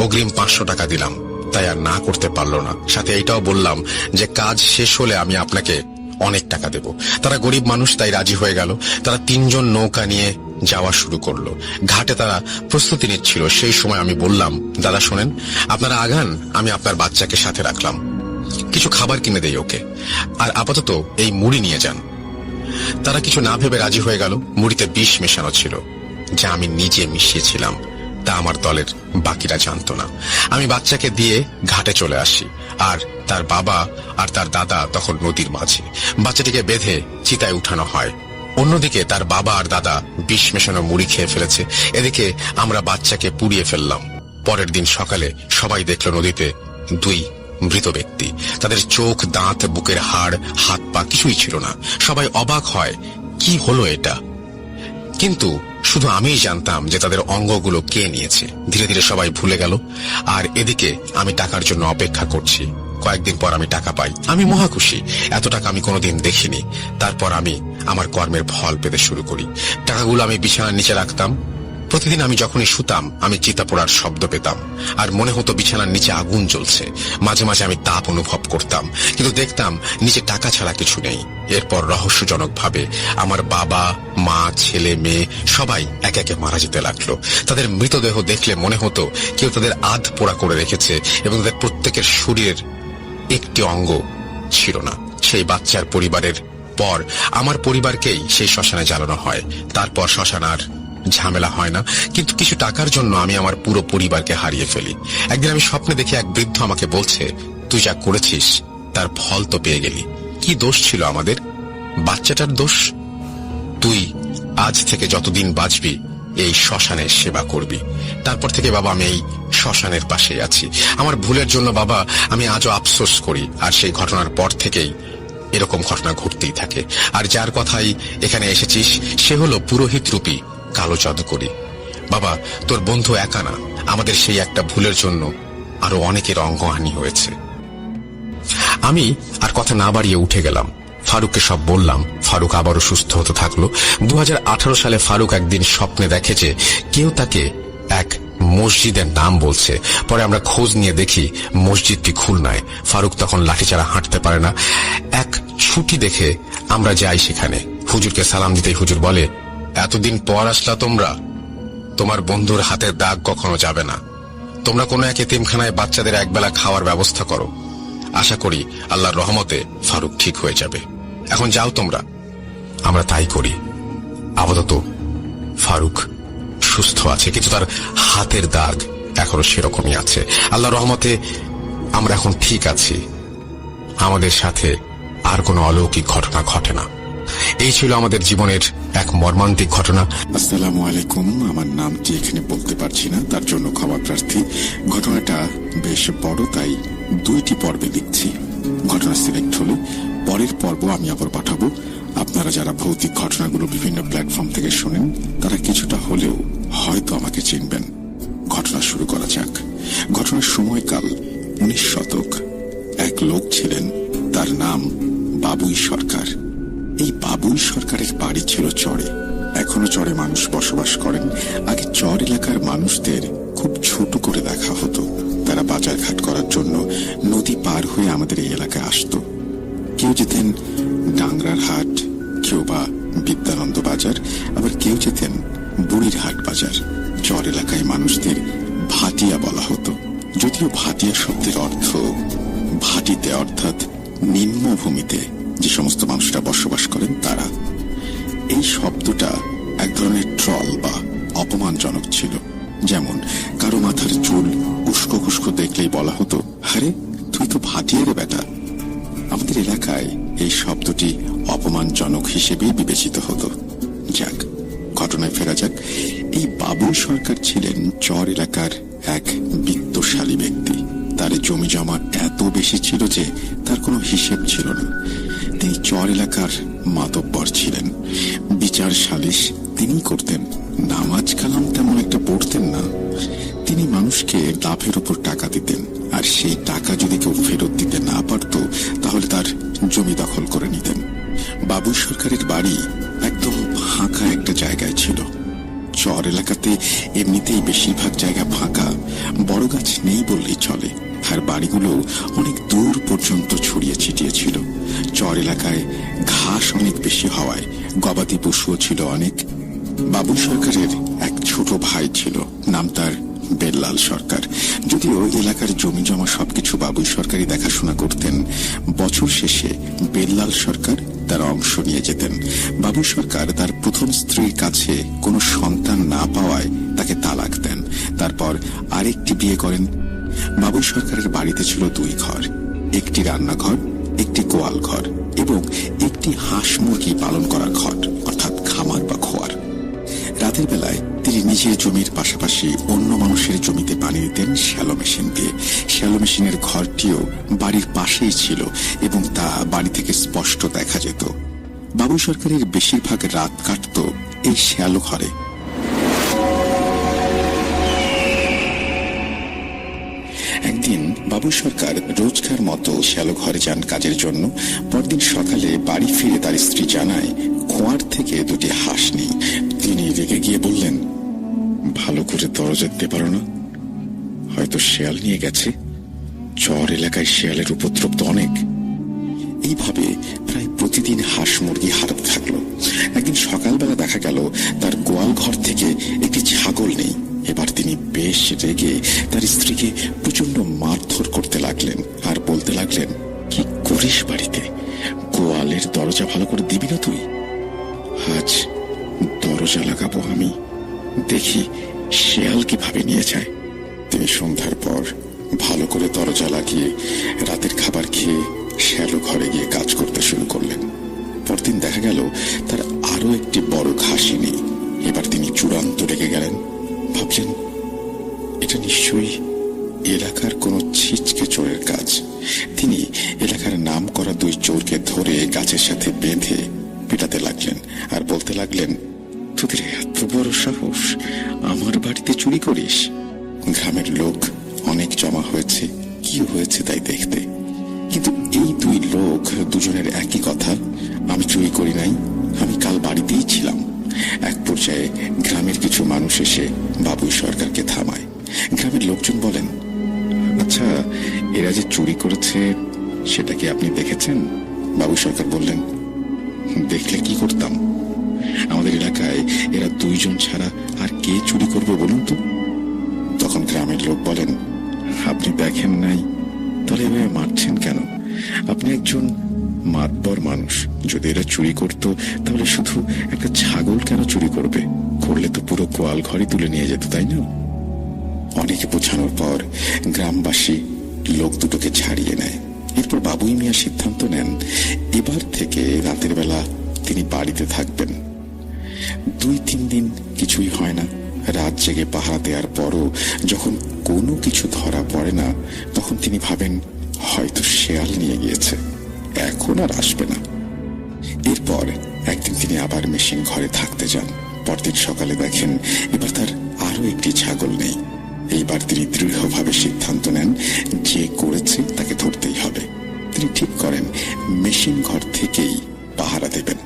অগ্রিম 500 টাকা দিলাম, তাই আর না করতে পারলো না। সাথে এইটাও বললাম যে কাজ শেষ হলে আমি আপনাকে অনেক টাকা দেব। তারা গরিব মানুষ, তাই রাজি হয়ে গেল। তারা 3 জন নৌকা নিয়ে যাওয়া শুরু করলো। ঘাটে তারা প্রস্তুতি নিচ্ছিল। সেই সময় আমি বললাম, দাদা শোনেন, আপনারা আগান, আমি আপনার বাচ্চাকে সাথে রাখলাম, কিছু খাবার কিনে দেই ওকে, আর আপাতত এই মুড়ি নিয়ে যান। তারা কিছু না ভেবে রাজি হয়ে গেল। মুড়িতে বিষ মেশানো ছিল, যা আমি নিজে মিশিয়েছিলাম, তা আমার দলের বাকিরা জানতো না। আমি বাচ্চাকে দিয়ে ঘাটে চলে আসি, আর তার বাবা আর তার দাদা তখন নদীর মাঝে। বাচ্চাটিকে বেঁধে চিতায় উঠানো হয়। অন্যদিকে তার বাবা আর দাদা বিষ মেশানো মুড়ি খেয়ে ফেলেছে। এদিকে আমরা বাচ্চাকে পুড়িয়ে ফেললাম। পরের দিন সকালে সবাই দেখল নদীতে 2 মৃত ব্যক্তি। তাদের চোখ, দাঁত, বুকের হাড়, হাত পা কিছুই ছিল না। সবাই অবাক হয়, কি হলো এটা? কিন্তু শুধু আমিই জানতাম যে তাদের অঙ্গগুলো কে নিয়েছে। ধীরে ধীরে সবাই ভুলে গেল, আর এদিকে আমি টাকার জন্য অপেক্ষা করছি। কয়েকদিন পর আমি টাকা পাই। আমি মহা খুশি, এত টাকা আমি কোনোদিন দেখিনি। তারপর আমি আমার কর্মের ফল পেতে শুরু করি। টাকাগুলো আমি বিছানার নিচে রাখতাম। প্রতিদিন আমি যখনই শুতাম আমি চিতা পোড়ার শব্দ পেতাম, আর মনে হতো বিছানার নিচে আগুন জ্বলছে। মাঝে মাঝে আমি তাপ অনুভব করতাম, কিন্তু দেখতাম নিচে টাকা ছাড়া কিছু নেই। এরপর রহস্যজনকভাবে আমার বাবা, মা, ছেলে, মেয়ে সবাই একে একে মারা যেতে লাগলো। তাদের মৃতদেহ দেখলে মনে হতো কেউ তাদের আধ পোড়া করে রেখেছে, এবং তাদের প্রত্যেকের শরীরের একটি অঙ্গ ছিল না। সেই বাচ্চার পরিবারের পর আমার পরিবারকেই সেই শ্মশানে জ্বালানো হয়। তারপর শ্মশান আর ঝামেলা হয় না, কিন্তু কিছু টাকার জন্য আমি আমার পুরো পরিবারকে হারিয়ে ফেলি। একদিন আমি স্বপ্নে দেখে এক বৃদ্ধ আমাকে বলছে, তুই যা করেছিস তার ফল তো পেয়ে গেলি। কি দোষ ছিল আমাদের? বাচ্চাটার দোষ। তুই আজ থেকে যতদিন বাঁচবি এই শ্মশানের সেবা করবি। তারপর থেকে বাবা আমি এই শ্মশানের পাশে আছি। আমার ভুলের জন্য বাবা আমি আজও আফসোস করি, আর সেই ঘটনার পর থেকেই এরকম ঘটনা ঘটতেই থাকে। আর যার কথাই এখানে এসেছিস সে হলো পুরোহিত রূপী কালো জাদুকরি। বাবা তোর বন্ধু একা না, আমাদের সেই একটা ভুলের জন্য আরো অনেকের অঙ্গহানি হয়েছে। আমি আর কথা না বাড়িয়ে উঠে গেলাম। ফারুককে সব বললাম। ফারুক আবারও সুস্থ হতে থাকলো। 2018 সালে ফারুক একদিন স্বপ্নে দেখে যে কেউ তাকে এক মসজিদের নাম বলছে। পরে আমরা খোঁজ নিয়ে দেখি মসজিদটি খুলনায়। ফারুক তখন লাঠি ছাড়া হাঁটতে পারে না। এক ছুটি দেখে আমরা যাই সেখানে। হুজুরকে সালাম দিতেই হুজুর বলে, এতদিন পর আসলা তোমরা, তোমার বন্ধুর হাতের দাগ কখনো যাবে না। তোমরা কোনো এক এতিমখানায় বাচ্চাদের একবেলা খাওয়ার ব্যবস্থা করো। আশা করি আল্লাহর রহমতে ফারুক ঠিক হয়ে যাবে। এখন যাও তোমরা। আমরা তাই করি। আপাতত ফারুক সুস্থ আছে, কিন্তু তার হাতের দাগ এখনো সেরকমই আছে। আল্লাহর রহমতে আমরা এখন ঠিক আছি। আমাদের সাথে আর কোনো অলৌকিক ঘটনা ঘটে না। এই ছিল আমাদের জীবনের এক মর্মান্তিক ঘটনা। আসসালামু আলাইকুম। আমার নামটি এখানে বলতে পারছি না, তার জন্য ক্ষমা প্রার্থী। ঘটনাটা বেশ বড়, তাই 2টি পর্বে লিখছি। ঘটনা সিলেক্ট হলে পরের পর্ব আমি আবার পাঠাবো। আপনারা যারা ভৌতিক ঘটনাগুলো বিভিন্ন প্ল্যাটফর্ম থেকে শোনেন তারা কিছুটা হলেও হয়তো আমাকে চিনবেন। ঘটনা শুরু করা যাক। ঘটনার সময়কাল 19 শতক। এক লোক ছিলেন, তার নাম বাবুই সরকার। এই বাবুই সরকারের বাড়ি ছিল চরে। এখনো চরে মানুষ বসবাস করেন। আগে চর এলাকার মানুষদের খুব ছোট করে দেখা হতো। তারা বাজার ঘাট করার জন্য নদী পার হয়ে আমাদের এই এলাকায় আসতো। কেউ যেতেন ডাংরার হাট, কেউ বা বিদ্যানন্দ বাজার, আবার কেউ যেতেন বুড়ির হাট বাজার। চর এলাকায় মানুষদের ভাটিয়া বলা হতো, যদিও ভাটিয়া শব্দের অর্থ ভাটিতে অর্থাৎ নিম্নভূমিতে যে সমস্ত মানুষরা বসবাস করেন তারা। এই শব্দটা এক ধরনের ট্রল বা অপমানজনক ছিল। যেমন কারো মাথার চুল উস্কো খুস্কো দেখলেই বলা হতো, আরে তুই তো ভাটিয়া রে বেটা। আমাদের এলাকায় এই শব্দটি অপমানজনক হিসেবেই বিবেচিত হতো। যাক, ঘটনায় ফেরা যাক। এই বাবুল সরকার ছিলেন চর এলাকার এক বিত্তশালী ব্যক্তি। তার জমি জমা এত বেশি ছিল যে তার কোনো হিসেব ছিল না। তিনি চর এলাকার মাতব্বর ছিলেন। বিচার সালিশ তিনি করতেন, নামাজ কালাম তেমন একটা পড়তেন না। তিনি মানুষকে লাভের উপর টাকা দিতেন, আর সেই টাকা যদি কেউ ফেরত দিতে না পারত তাহলে তার জমি দখল করে নিতেন। বাবুল সরকারের বাড়ি একদম ফাঁকা একটা জায়গায় ছিল। চর এলাকাতে এমনিতেই বেশিরভাগ জায়গা ফাঁকা, বড় গাছ নেই বললেই চলে, আর বাড়িগুলো অনেক দূর পর্যন্ত ছড়িয়ে ছিটিয়ে ছিল। চর এলাকায় ঘাস অনেক বেশি হওয়ায় গবাদি পশুও ছিল অনেক। বাবুল সরকারের এক ছোট ভাই ছিল, নাম তার বেল্লাল সরকার। যদিও এলাকার জমি জমা সবকিছু বাবুল সরকারই দেখাশোনা করতেন, বছর শেষে বেল্লাল সরকার তার অংশ নিয়ে যেতেন। বাবুল সরকার তার প্রথম স্ত্রীর কাছে কোনো সন্তান না পাওয়ায় তাকে তালাক দেন। তারপর আরেকটি বিয়ে করেন। বাবুল সরকারের বাড়িতে ছিল 2 ঘর, একটি রান্নাঘর, একটি গোয়াল ঘর এবং একটি হাঁস মুরগি পালন করার ঘর, অর্থাৎ খামার বা খোয়ার। রাতের বেলায় তিনি নিজের জমির পাশাপাশি অন্য মানুষের জমিতে পানি দিতেন শ্যালো মেশিন দিয়ে। শ্যালো মেশিনের ঘরটিও বাড়ির পাশেই ছিল এবং তা বাড়ি থেকে স্পষ্ট দেখা যেত। বাবুল সরকারের বেশিরভাগ রাত কাটত এই শ্যালো ঘরে। একদিন বাবুল সরকার রোজকার মতো শ্যালো ঘরে যান কাজের জন্য। পরদিন সকালে বাড়ি ফিরে তার স্ত্রী জানায় খোয়ার থেকে 2টি হাঁস নেই। তিনি রেগে গিয়ে বললেন, ভালো করে দরজা দিতে পারো না? হয়তো শেয়াল নিয়ে গেছে। চর এলাকায় শেয়ালের উপদ্রব তো অনেক। এইভাবে প্রায় প্রতিদিন হাঁস মুরগি হারাতে থাকলো। একদিন সকালবেলা দেখা গেল তার গোয়াল ঘর থেকে একটি ছাগল নেই। এবার তিনি বেশ রেগে তার স্ত্রীকে প্রচন্ড মারধর করতে লাগলেন আর বলতে লাগলেন, কি করিস বাড়িতে? গোয়ালের দরজা ভালো করে দিবি না তুই? আজ দরজা লাগাবো আমি, দেখি শেয়াল কিভাবে নিয়ে যায়। তিনি সন্ধ্যার পর ভালো করে দরজা লাগিয়ে রাতের খাবার খেয়ে শ্যালো ঘরে গিয়ে কাজ করতে শুরু করলেন। পরদিন দেখা গেল তার আরো একটি বড় খাসি নেই। এবার তিনি চূড়ান্ত রেগে গেলেন। ভাবলেন, এটা নিশ্চয়ই এলাকার কোনো ছিচকে চোরের কাজ। তিনি এলাকার নাম করা 2 চোরকে ধরে গাছের সাথে বেঁধে পিটাতে লাগলেন আর বলতে লাগলেন, তোদের এত বড় সাহস, আমার বাড়িতে চুরি করিস? গ্রামের লোক অনেক জমা হয়েছে, কি হয়েছে তাই দেখতে। কিন্তু এই 2 লোক দুজনের একই কথা, আমি চুরি করি নাই, আমি কাল বাড়িতেই ছিলাম। এক পর্যায়ে গ্রামের কিছু মানুষ এসে বাবুল সরকারকে থামায়। গ্রামের লোকজন বলেন, আচ্ছা, এরা যে চুরি করেছে সেটা কি আপনি দেখেছেন? বাবুল সরকার বললেন, দেখলে কি করতাম? আমাদের এলাকায় এরা 2 জন ছাড়া আর কে চুরি করবে বলুন তো? তখন গ্রামের লোক বলেন, আপনি দেখেন নাই, তাহলে এভাবে মারছেন কেন? আপনি একজন মাতবর মানুষ। যদি এরা চুরি করত তাহলে শুধু একটা ছাগল কেন চুরি করবে? করলে তো পুরো গোয়াল ঘরই তুলে নিয়ে যেত, তাই না? অনেকে বোঝানোর পর গ্রামবাসী লোক দুটোকে ছাড়িয়ে নেয়। এরপর বাবুই মিয়া সিদ্ধান্ত নেন এবার থেকে রাতের বেলা তিনি বাড়িতে থাকবেন। 2-3 দিন কিছুই হয় না। রাত জেগে পাহারা দেওয়ার পরও যখন কোনো কিছু ধরা পড়ে না, তখন তিনি ভাবেন হয়তো শেয়াল নিয়ে গিয়েছে, এখন আর আসবে না। এরপর একদিন তিনি আবার মেশিন ঘরে থাকতে যান। পরদিন সকালে দেখেন এবার তার আরো একটি ছাগল নেই। এইবার তিনি দৃঢ়ভাবে সিদ্ধান্ত নেন যে করেছে তাকে ধরতেই হবে। তিনি ঠিক করেন মেশিন ঘর থেকেই পাহারা দেবেন।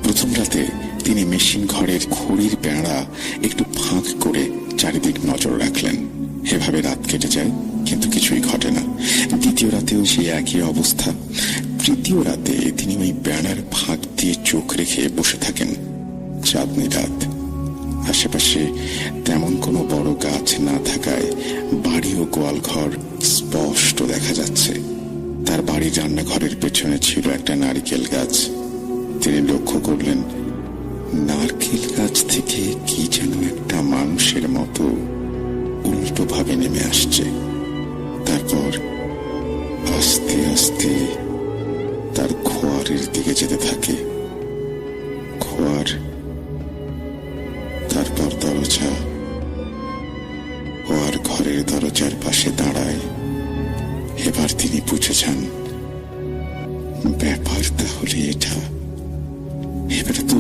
প্রথম রাতে তিনি মেশিন ঘরের খড়ির বেড়া একটু ফাঁক করে চারিদিক নজর রাখলেন। এভাবে রাত কেটে যায়, কিন্তু কিছুই ঘটে না। দ্বিতীয় রাতেও সে একই অবস্থা। তৃতীয় রাতে তিনি ওই বেড়ার ফাঁক দিয়ে চোখ রেখে বসে থাকেন। চাঁদনি রাত, আশেপাশে তেমন কোনো বড় গাছ না থাকায় বাড়ি ও গোয়াল ঘর স্পষ্ট দেখা যাচ্ছে। তার তার বাড়ির রান্নাঘরের পেছনে ছিল একটা নারকেল গাছ। তিনি লক্ষ্য করলেন নারকেল গাছ থেকে কি যেন একটা মানুষের মতো উল্টো ভাবে নেমে আসছে। তারপর আস্তে আস্তে তার খোয়ারের দিকে যেতে থাকে। খোয়ার, তারপর দরজা। খোয়ার ঘরের দরজার পাশে দাঁড়ায়। এবার তিনি বুঝে যান ব্যাপার তাহলে এটা। এবারে তো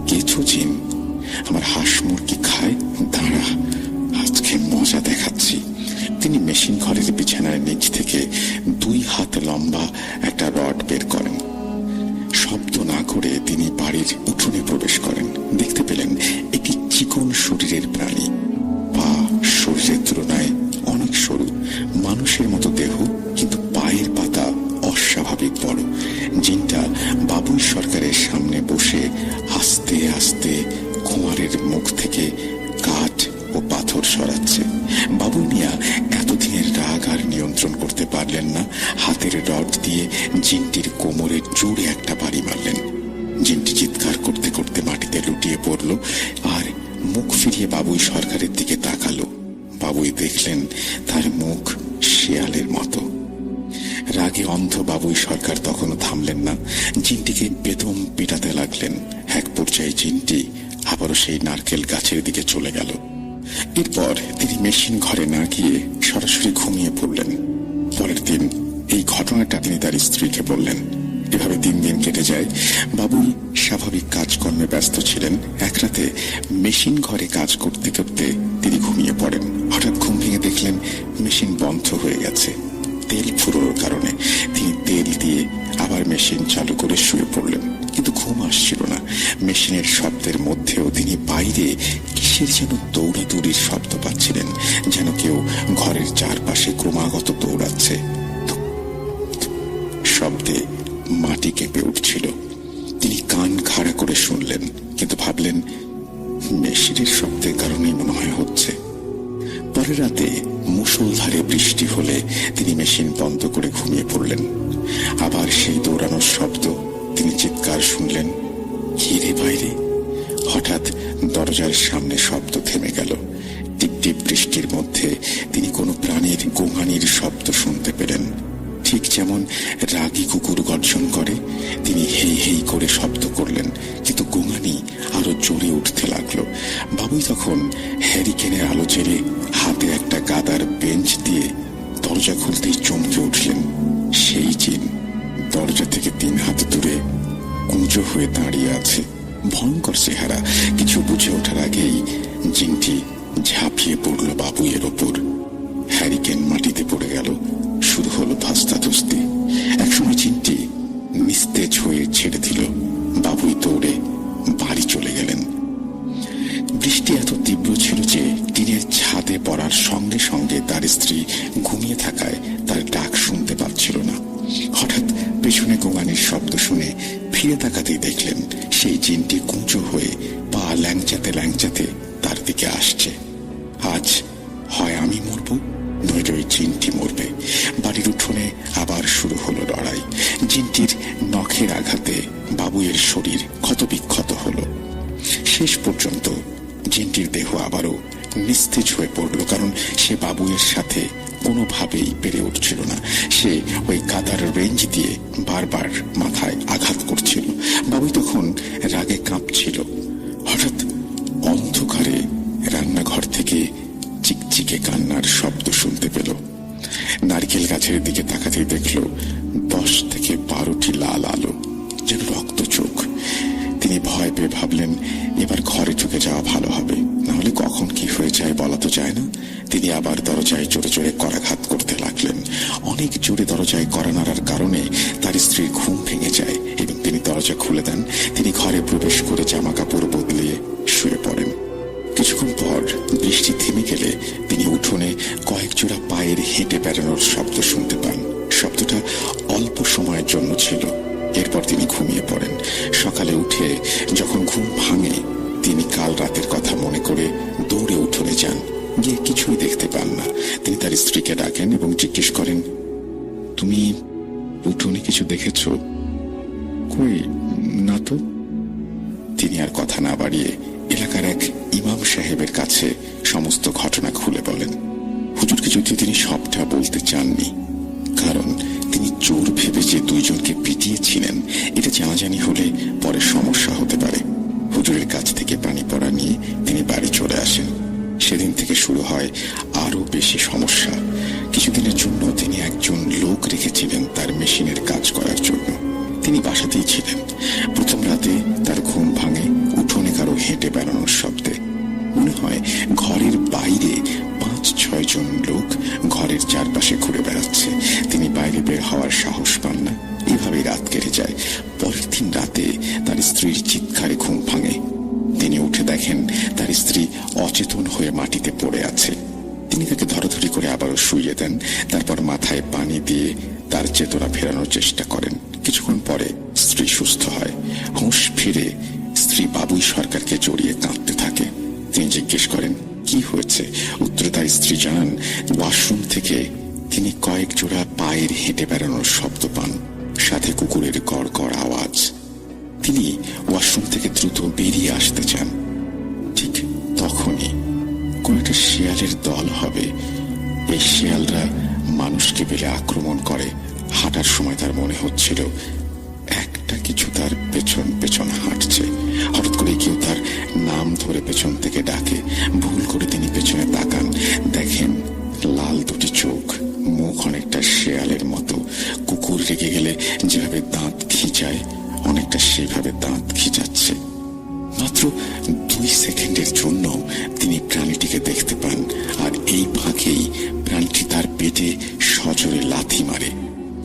গেছো জিন, আমার হাঁস মুরগি খায়, দাঁড়া আজকে মজা দেখাচ্ছি। তিনি মেশিন ঘরের বিছানার নিচ থেকে 2 হাত লম্বা একটা রড বের করেন। শব্দ না করে তিনি বাড়ির উঠোনে প্রবেশ করেন। দেখতে পেলেন একটি চিকন শরীরের প্রাণী, পা শরীরের তুলনায় অনেক সরু, মানুষের মতো দেহ, কিন্তু পায়ের পাতা অস্বাভাবিক বড়। জিনটা বাবুই সরকারের সামনে বসে আস্তে আস্তে খোঁয়ারের মুখ থেকে কাঠ ও পাথর সরাচ্ছে। বাবুই মিয়া এতদিনের রাগ আর নিয়ন্ত্রণ করতে পারলেন না। হাতের রড দিয়ে জিনটির কোমরে জোরে একটা বাড়ি মারলেন। জিনটি চিৎকার করতে করতে মাটিতে লুটিয়ে পড়ল আর মুখ ফিরিয়ে বাবুই সরকারের দিকে তাকালো। বাবুই দেখলেন তার মুখ শেয়ালের মতো। রাগে অন্ধ বাবুই সরকার তখনও থামলেন না। জিনটিকে বেদম পিটাতে লাগলেন। এক পর্যায়ে জিনটি আবারও সেই নারকেল গাছের দিকে চলে গেল। এরপর তিনি মেশিন ঘরে না গিয়ে সরাসরি ঘুমিয়ে পড়লেন। পরের দিন এই ঘটনাটা তিনি তার স্ত্রীকে বললেন। এভাবে 3 দিন কেটে যায়। বাবুই স্বাভাবিক কাজকর্মে ব্যস্ত ছিলেন। এক রাতে মেশিন ঘরে কাজ করতে করতে তিনি ঘুমিয়ে পড়েন। হঠাৎ ঘুম ভেঙে দেখলেন মেশিন বন্ধ হয়ে গেছে। তেল ফুরোর কারণে তিনি তেল দিয়ে আবার মেশিন চালু করে শুয়ে পড়লেন, কিন্তু ঘুম আসছিল না। মেশিনের শব্দের মধ্যেও তিনি বাইরে কিসের যেন দৌড়াদৌড়ির শব্দ পাচ্ছিলেন, যেন কেউ ঘরের চারপাশে ক্রমাগত দৌড়াচ্ছে। শব্দে মাটি কেঁপে উঠছিল। তিনি কান খাড়া করে শুনলেন, কিন্তু ভাবলেন মেশিনের শব্দের কারণেই মনে হয় হচ্ছে। পরের রাতে মুষলধারে বৃষ্টি হলে তিনি মেশিন বন্ধ করে ঘুমিয়ে পড়লেন। আবার সেই দৌড়ানোর শব্দ। তিনি চিৎকার শুনলেন, কি রে বাইরে? হঠাৎ দরজার সামনে শব্দ থেমে গেল। টিপটিপ বৃষ্টির মধ্যে তিনি কোনো প্রাণীর গোঙানির শব্দ শুনতে পেলেন। ঠিক যেমন রাগী কুকুর গর্জন করে, তিনি হেই হেই করে শব্দ করলেন, কিন্তু গোঙানি আরো জোরে উঠতে লাগলো। বাবুই তখন হ্যারিকেনের আলো জেলে হাতে একটা গাদার বেঞ্চ দিয়ে দরজা খুলতেই চমকে উঠলেন। সেই জিন দরজা থেকে 3 হাত দূরে কুঁজো হয়ে দাঁড়িয়ে আছে। ভয়ঙ্কর চেহারা। কিছু বুঝে ওঠার আগেই জিনটি ঝাঁপিয়ে পড়ল বাবুইয়ের ওপর। হ্যারিকেন মাটিতে পড়ে গেল। শুরু হলো ধস্তাধস্তি। একসময় জিনটি নিস্তেজ হয়ে ছেড়ে দিল। বাবুই দৌড়ে বাড়ি চলে গেলেন। বৃষ্টি এত তীব্র ছিল যে টিনের ছাদে পড়ার সঙ্গে সঙ্গে তার স্ত্রী ঘুমিয়ে থাকায় তার ডাক শুনতে পাচ্ছিল না। হঠাৎ পেছনে গোঙানির শব্দ শুনে ফিরে তাকাতেই দেখলেন সেই জিনটি কুঁচো হয়ে পা ল্যাংচাতে ল্যাংচাতে তার দিকে আসছে। আজ হয় আমি মরব, নইলে ওই জিনটি মরবে। বাড়ির উঠোনে আবার শুরু হলো লড়াই। জিনটির নখের আঘাতে বাবুইয়ের শরীর ক্ষতবিক্ষত হলো। শেষ পর্যন্ত জিনটির দেহ আবারও নিস্তেজ হয়ে পড়ল, কারণ সে বাবুইয়ের সাথে কোনোভাবেই পেরে উঠছিল না। সে ওই গাদার রেঞ্জ দিয়ে বারবার মাথায় আঘাত করছিল। বাবুই তখন রাগে কাঁপছিল। হঠাৎ অন্ধকারে রান্নাঘর থেকে চিকচিকে কান্নার শব্দ শুনতে পেল। নারকেল গাছের দিকে তাকাতেই দেখল 10 থেকে 12টি লাল আলো, যেন রক্ত চোখ। তিনি ভয় পেয়ে ভাবলেন এবার ঘরে ঢুকে যাওয়া ভালো হবে, নাহলে কখন কি হয়ে যায় বলা তো যায় না। তিনি আবার দরজায় জোরে জোরে করাঘাত করতে লাগলেন। অনেক জোরে দরজায় কড়া নাড়ার কারণে তার স্ত্রীর ঘুম ভেঙে যায় এবং তিনি দরজা খুলে দেন। তিনি ঘরে প্রবেশ করে জামা কাপড় বদলিয়ে শুয়ে পড়েন। কিছুক্ষণ পর বৃষ্টি থেমে গেলে তিনি উঠোনে কয়েক জোড়া পায়ের হেঁটে বেড়ানোর শব্দ শুনতে পান। শব্দটা অল্প সময়ের জন্য ছিল। এরপর তিনি ঘুমিয়ে পড়েন। সকালে উঠে যখন ঘুম ভাঙে, তিনি কাল রাতের কথা মনে করে দৌড়ে উঠোনে যান। গিয়ে কিছুই দেখতে পান না। তিনি তার স্ত্রীকে ডাকেন এবং জিজ্ঞেস করেন, তুমি উঠোনে কিছু দেখেছো? কই, না তো। তিনি আর কথা না বাড়িয়ে এলাকার এক ইমাম সাহেবের কাছে সমস্ত ঘটনা খুলে বলেন। হুজুরকে যদিও তিনি সবটা বলতে চাননি, কারণ তিনি চোর ভেবে যে দুইজনকে পিটিয়েছিলেন এটা জানাজানি হলে পরে সমস্যা হতে পারে। হুজুরের কাছ থেকে পানি পড়া নিয়ে তিনি বাড়ি চলে আসেন। সেদিন থেকে শুরু হয় আরো বেশি সমস্যা। কিছুদিনের জন্য তিনি একজন লোক রেখেছিলেন তার মেশিনের কাজ করার জন্য। তিনি বাসাতেই ছিলেন। প্রথম রাতে তার ঘুম ভাঙে উঠোনে কারো হেঁটে বেড়ানোর শব্দে। মনে হয় ঘরের বাইরে 5-6 জন লোক ঘরের চারপাশে ঘুরে বেড়াচ্ছে। তিনি বাইরে বের হওয়ার সাহস পান না। এভাবেই রাত কেটে যায়। পরের দিন রাতে তার স্ত্রীর চিৎকারে ঘুম ভাঙে। তিনি উঠে দেখেন তার স্ত্রী অচেতন হয়ে মাটিতে পড়ে আছে। তিনি তাকে ধরাধরি করে আবারও শুইয়ে দেন। তারপর মাথায় পানি দিয়ে তার চেতনা ফেরানোর চেষ্টা করেন। কিছুক্ষণ পরে স্ত্রী সুস্থ হয়। হুঁশ ফিরে স্ত্রী বাবুই সরকারকে জড়িয়ে কাঁদতে থাকে। তিনি জিজ্ঞেস করেন কি হয়েছে। উত্তরে তার স্ত্রী জানান ওয়াশরুম থেকে তিনি কয়েক জোড়া পায়ের হেঁটে বেড়ানোর শব্দ পান, সাথে কুকুরের গড়গড় আওয়াজ। তিনি ওয়াশরুম থেকে দ্রুত বেরিয়ে আসতে চান। ঠিক তখনই কোন একটা শিয়ালের দল হবে। এই শিয়ালরা মানুষকে পেলে আক্রমণ করে। হাঁটার সময় তার মনে হচ্ছিল একটা কিছু তার পেছন পেছন হাঁটছে। হঠাৎ করে কেউ তার নাম ধরে পেছন থেকে ডাকে। ভুল করে তিনি পেছনে তাকান, দেখেন লাল দুটি চোখ, মুখ অনেকটা শেয়ালের মতো। কুকুর রেগে গেলে যেভাবে দাঁত খিঁচায় অনেকটা সেভাবে দাঁত খিঁচাচ্ছে। মাত্র 2 সেকেন্ডের জন্য তিনি প্রাণীটিকে দেখতে পান, আর এই ফাঁকেই প্রাণীটি তার পেটে সজোরে লাথি মারে।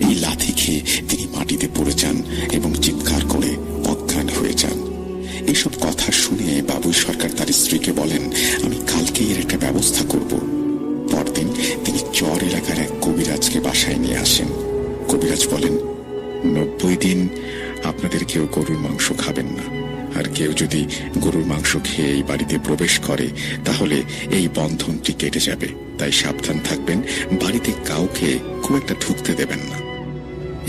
এই লাথি খেয়ে তিনি মাটিতে পড়ে যান এবং চিৎকার করে অজ্ঞান হয়ে যান। এসব কথা শুনে বাবুই সরকার তার স্ত্রীকে বলেন, আমি কালকে এর একটা ব্যবস্থা করব। পরদিন তিনি চর এলাকার এক কবিরাজকে বাসায় নিয়ে আসেন। কবিরাজ বলেন, 90 দিন আপনাদের কেউ গরুর মাংস খাবেন না, আর কেউ যদি গরুর মাংস খেয়ে এই বাড়িতে প্রবেশ করে তাহলে এই বন্ধনটি কেটে যাবে। তাই সাবধান থাকবেন, বাড়িতে কাউকে খুব একটা ঢুকতে দেবেন না।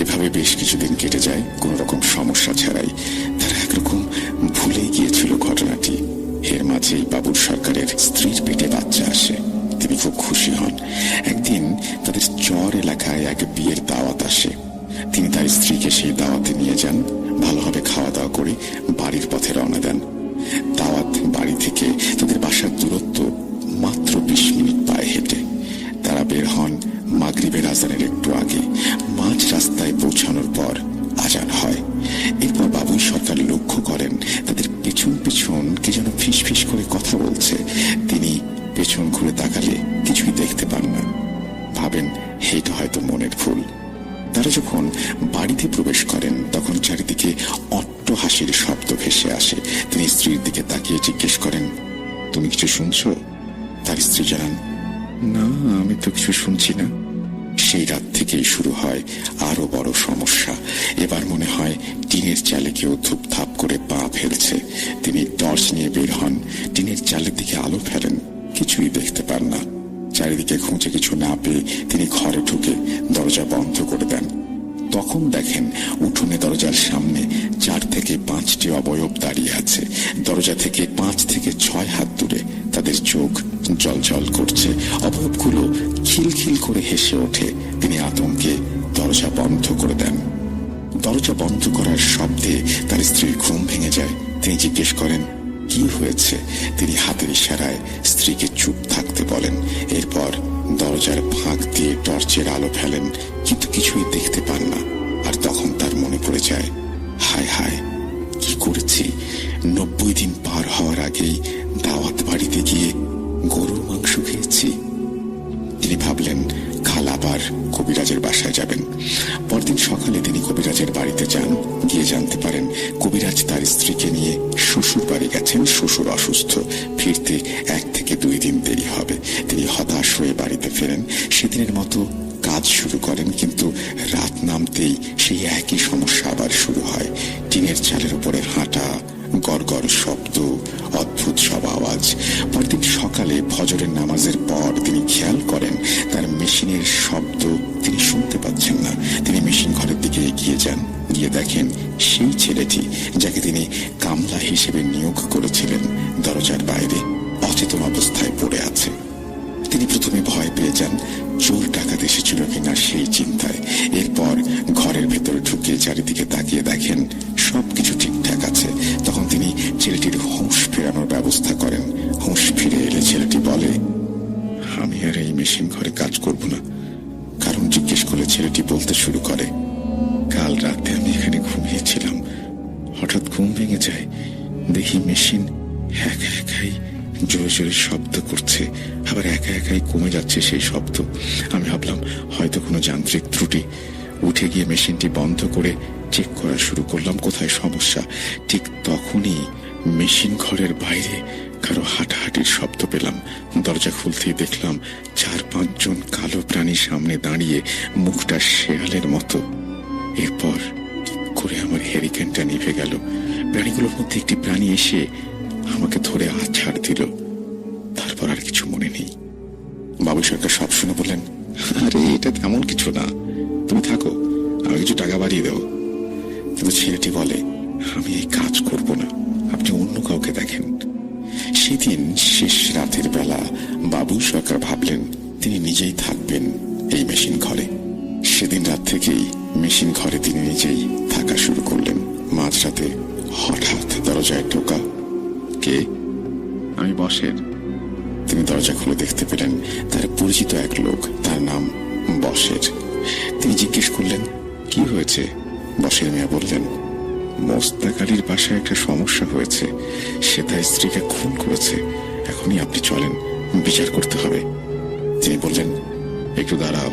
এভাবে বেশ কিছুদিন কেটে যায় কোন রকম সমস্যা ছাড়াই। তারা একরকম ভুলেই গিয়েছিল ঘটনাটি। এর মাঝেই বাবুর সরকারের স্ত্রীর পেটে বাচ্চা আসে। তিনি খুব খুশি হন। একদিন তাদের চর এলাকায় এক বিয়ের দাওয়াত আসে। তিনি তার স্ত্রীকে সেই দাওয়াতে নিয়ে যান। ভালোভাবে খাওয়া দাওয়া করে বাড়ির পথে রওনা দেন। দাওয়াত বাড়ি থেকে তাদের বাসার দূরত্ব মাত্র 20 মিনিট পায়ে হেঁটে। তারা বের হন মাগরিবের আজানের একটু আগে। মাঝ রাস্তায় পৌঁছানোর পর আজান হয়। এরপর বাবুই সরকার লক্ষ্য করেন তাদের পেছন পেছন কে যেন ফিস ফিস করে কথা বলছে। তিনি পেছন ঘুরে তাকালে কিছুই দেখতে পান না। ভাবেন এটা হয়তো মনের ভুল। তারা যখন বাড়িতে প্রবেশ করেন তখন চারিদিকে অট্টহাসির শব্দ ভেসে আসে। তিনি স্ত্রীর দিকে তাকিয়ে জিজ্ঞেস করেন, তুমি কিছু শুনছো? তার স্ত্রী জানান, না, আমি তো কিছু শুনছি না। সেই রাত থেকেই শুরু হয় আরো বড় সমস্যা। এবার মনে হয় টিনের চালে কেউ ধুপধাপ করে পা ফেলছে। তিনি টর্চ নিয়ে বের হন। টিনের চালের দিকে আলো ফেলেন, কিছুই দেখতে পান না। চারিদিকে খুঁজে কিছু না পেয়ে তিনি ঘরে ঢুকে দরজা বন্ধ করে দেন। তখন দেখেন উঠোনে দরজার সামনে 4 থেকে 5টি অবয়ব দাঁড়িয়ে আছে। দরজা থেকে 5 থেকে 6 হাত দূরে তাদের চোখ জলজল করছে। অবয়বগুলো খিলখিল করে হেসে ওঠে। তিনি আতঙ্কে দরজা বন্ধ করে দেন। দরজা বন্ধ করার শব্দে তার স্ত্রীর ঘুম ভেঙে যায়। তিনি জিজ্ঞেস করেন, কি হয়েছে? তিনি হাতের ইশারায় স্ত্রীকে চুপ থাকতে বলেন। এরপর দরজার ফাঁক দিয়ে টর্চের আলো ফেলেন, কিন্তু কিছুই দেখতে পান না। আর তখন তার মনে পড়ে যায়, হায় হায়, কি করেছি? 90 দিন পার হওয়ার আগেই দাওয়াত বাড়িতে গিয়ে গরুর মাংস খেয়েছি। তিনি ভাবলেন কাল আবার কবিরাজের বাসায় যাবেন। পরদিন সকালে তিনি কবিরাজের বাড়িতে যান। গিয়ে জানতে পারেন কবিরাজ তার স্ত্রীকে নিয়ে শ্বশুর বাড়ি গেছেন। শ্বশুর অসুস্থ, ফিরতে 1 থেকে 2 দিন দেরি হবে। তিনি হতাশ হয়ে বাড়িতে ফেরেন। সেদিনের মতো কাজ শুরু করেন, কিন্তু রাত নামতেই সেই একই সমস্যা আবার শুরু হয়। টিনের চালের উপরে হাঁটা, গড়গড় শব্দ, অদ্ভুত সব আওয়াজ। পরদিন সকালে ফজরের নামাজের পর তিনি খেয়াল করেন তার মেশিনের শব্দ তিনি শুনতে পাচ্ছেন না। তিনি মেশিন ঘরের দিকে যান, গিয়ে দেখেন সেই ছেলেটি যাকে তিনি কামলা হিসেবে নিয়োগ করেছিলেন দরজার বাইরে অচেতন অবস্থায় পড়ে আছে। তিনি প্রথমে ভয় পেয়ে যান, চোর ডাকাত এসেছিল কিনা সেই চিন্তায়। এরপর ঘরের ভেতরে ঢুকে চারিদিকে তাকিয়ে দেখেন সবকিছু ঠিকঠাক আছে। তখন তিনি ছেলেটির হুঁশ ফেরানোর ব্যবস্থা করেন। হুঁশ ফিরে এলে ছেলেটি বলে, আমি আর এই মেশিন ঘরে কাজ করব না। কারণ জিজ্ঞেস করলে ছেলেটি বলতে শুরু করে, কাল রাতে আমি এখানে ঘুমিয়েছিলাম, হঠাৎ ঘুম ভেঙে যায়, দেখি মেশিন একা একাই জোরে জোরে শব্দ করছে, আবার একা একাই কমে যাচ্ছে সেই শব্দ। আমি ভাবলাম হয়তো কোনো যান্ত্রিক ত্রুটি। উঠে গিয়ে মেশিনটি বন্ধ করে চেক করা শুরু করলাম কোথায় সমস্যা। ঠিক তখনই মেশিন ঘরের বাইরে কারো হাঁটাহাঁটির শব্দ পেলাম। দরজা খুলতেই দেখলাম 4-5 জন কালো প্রাণী সামনে দাঁড়িয়ে, মুখটা শেয়ালের মতো। এরপর করে আমার হেরিকেনটা নিভে গেল। প্রাণীগুলোর মধ্যে একটি প্রাণী এসে আমাকে ধরে আছাড় দিল। তারপর আর কিছু মনে নেই। বাবু সরকার সব শুনে বললেন, আরে এটা তেমন কিছু না, তুমি থাকো, আমি কিছু টাকা বাড়িয়ে দেবো। কিন্তু ছেলেটি বলে, আমি এই কাজ করব না, আপনি অন্য কাউকে দেখেন। সেদিন শেষ রাতের বেলা বাবু সরকার ভাবলেন তিনি নিজেই থাকবেন এই মেশিন ঘরে। সেদিন রাত থেকেই মেশিন ঘরে তিনি নিজেই থাকা শুরু করলেন। মাঝরাতে হঠাৎ দরজায় ঢোকা। কে? আমি বসের। তিনি দরজা খুলে দেখতে পেলেন তার পরিচিত এক লোক, তার নাম বসের। তিনি জিজ্ঞেস করলেন, কি হয়েছে? বসের মিয়া বললেন, মোস্তাক আলীর বাসায় একটা সমস্যা হয়েছে, সে তার স্ত্রীকে খুন করেছে। এখনই আপনি চলেন, বিচার করতে হবে। তিনি বললেন, একটু দাঁড়াও,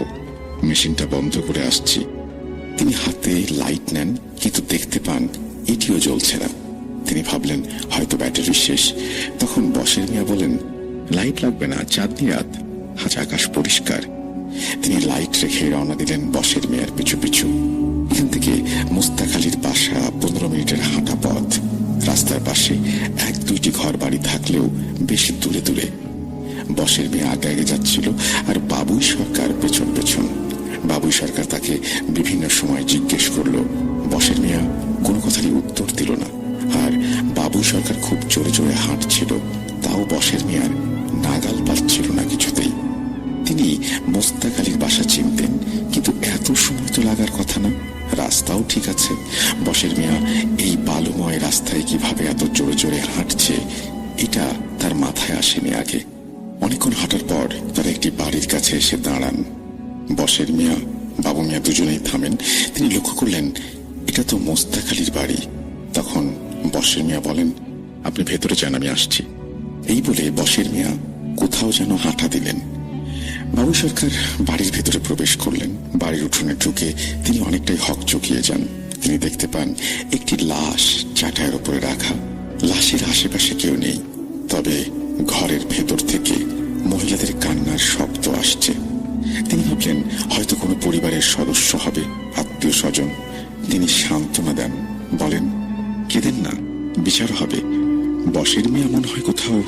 মেশিনটা বন্ধ করে আসছি। তিনি হাতে লাইট নেন, কিন্তু দেখতে পান এটিও জ্বলছে না। তিনি ভাবলেন হয়তো ব্যাটারি শেষ। তখন বসের মিয়া বলেন, লাইট লাগবে না, চাঁদনি রাত, আজ আকাশ পরিষ্কার। তিনি লাইট রেখে রওনা দিলেন বসের মিয়ার পিছু পিছু। এখান থেকে মোস্তাক আলীর বাসা 15 মিনিটের হাঁটা পথ। রাস্তার পাশে 1-2টি ঘর বাড়ি থাকলেও বেশ দূরে দূরে। বসের মিয়া আগে আগে যাচ্ছিল, আর বাবুই সরকার পেছন পেছন। বাবুই সরকার তাকে বিভিন্ন সময় জিজ্ঞেস করলো। বসের মিয়া কোনো কথারই উত্তর দিল না। আর বাবুই সরকার খুব জোরে জোরে হাঁটছিল, তাও বসের মিয়ার নাগাল পাচ্ছিল না কিছুতেই। তিনি মোস্তাক আলীর বাসা চিনতেন, কিন্তু এত সময় তো লাগার কথা না। রাস্তাও ঠিক আছে। বসের মিয়া এই বালুময় রাস্তায় কিভাবে এত জোরে জোরে হাঁটছে, এটা তার মাথায় আসেনি আগে। অনেকক্ষণ হাঁটার পর তারা একটি বাড়ির কাছে এসে দাঁড়ান। বসের মিয়া, বাবু মিয়া দুজনেই থামেন। তিনি লক্ষ্য করলেন এটা তো মোস্তাক আলীর বাড়ি। তখন বসের মিয়া বলেন, আপনি ভেতরে যান, আমি আসছি। এই বলে বসের মিয়া কোথাও যেন হাঁটা দিলেন। বাবু সরকার বাড়ির ভেতরে প্রবেশ করলেন। বাড়ির উঠোনে ঢুকে তিনি অনেকটাই হকচকিয়ে যান। তিনি দেখতে পান একটি লাশ চাটাইয়ের উপরে রাখা। লাশের আশেপাশে কেউ নেই, তবে ঘরের ভেতর থেকে মহিলাদের কান্নার শব্দ আসছে। তিনি ভাবলেন হয়তো কোনো পরিবারের সদস্য হবে, আত্মীয় স্বজন। তিনি সান্ত্বনা দেন, বলেন, কেঁদেন না, বিচার হবে। বসের মিয়া মনে হয় কোথাও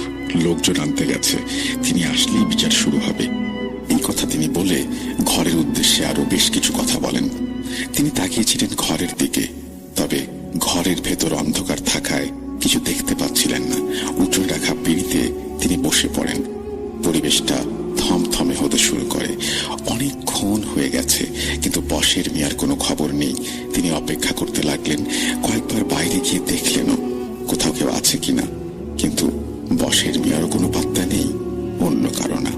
লোকজন আনতে গেছে, তিনি আসলেই বিচার শুরু হবে। এই কথা তিনি বলে ঘরের উদ্দেশ্যে আরো বেশ কিছু কথা বলেন। তিনি তাকিয়েছিলেন ঘরের দিকে, তবে ঘরের ভেতর অন্ধকার থাকায় কিছু দেখতে পাচ্ছিলেন না। উঁচু রাখা পিঁড়িতে তিনি বসে পড়েন। পরিবেশটা থমথমে হতে শুরু করে। অনেকক্ষণ হয়ে গেছে, কিন্তু বসের মিয়ার কোনো খবর নেই। তিনি অপেক্ষা করতে লাগলেন। কয়েকবার বাইরে গিয়ে দেখলেনও কোথাও কেউ আছে কিনা, কিন্তু বসের মিয়ারও কোনো পাত্তা নেই, অন্য কারো না।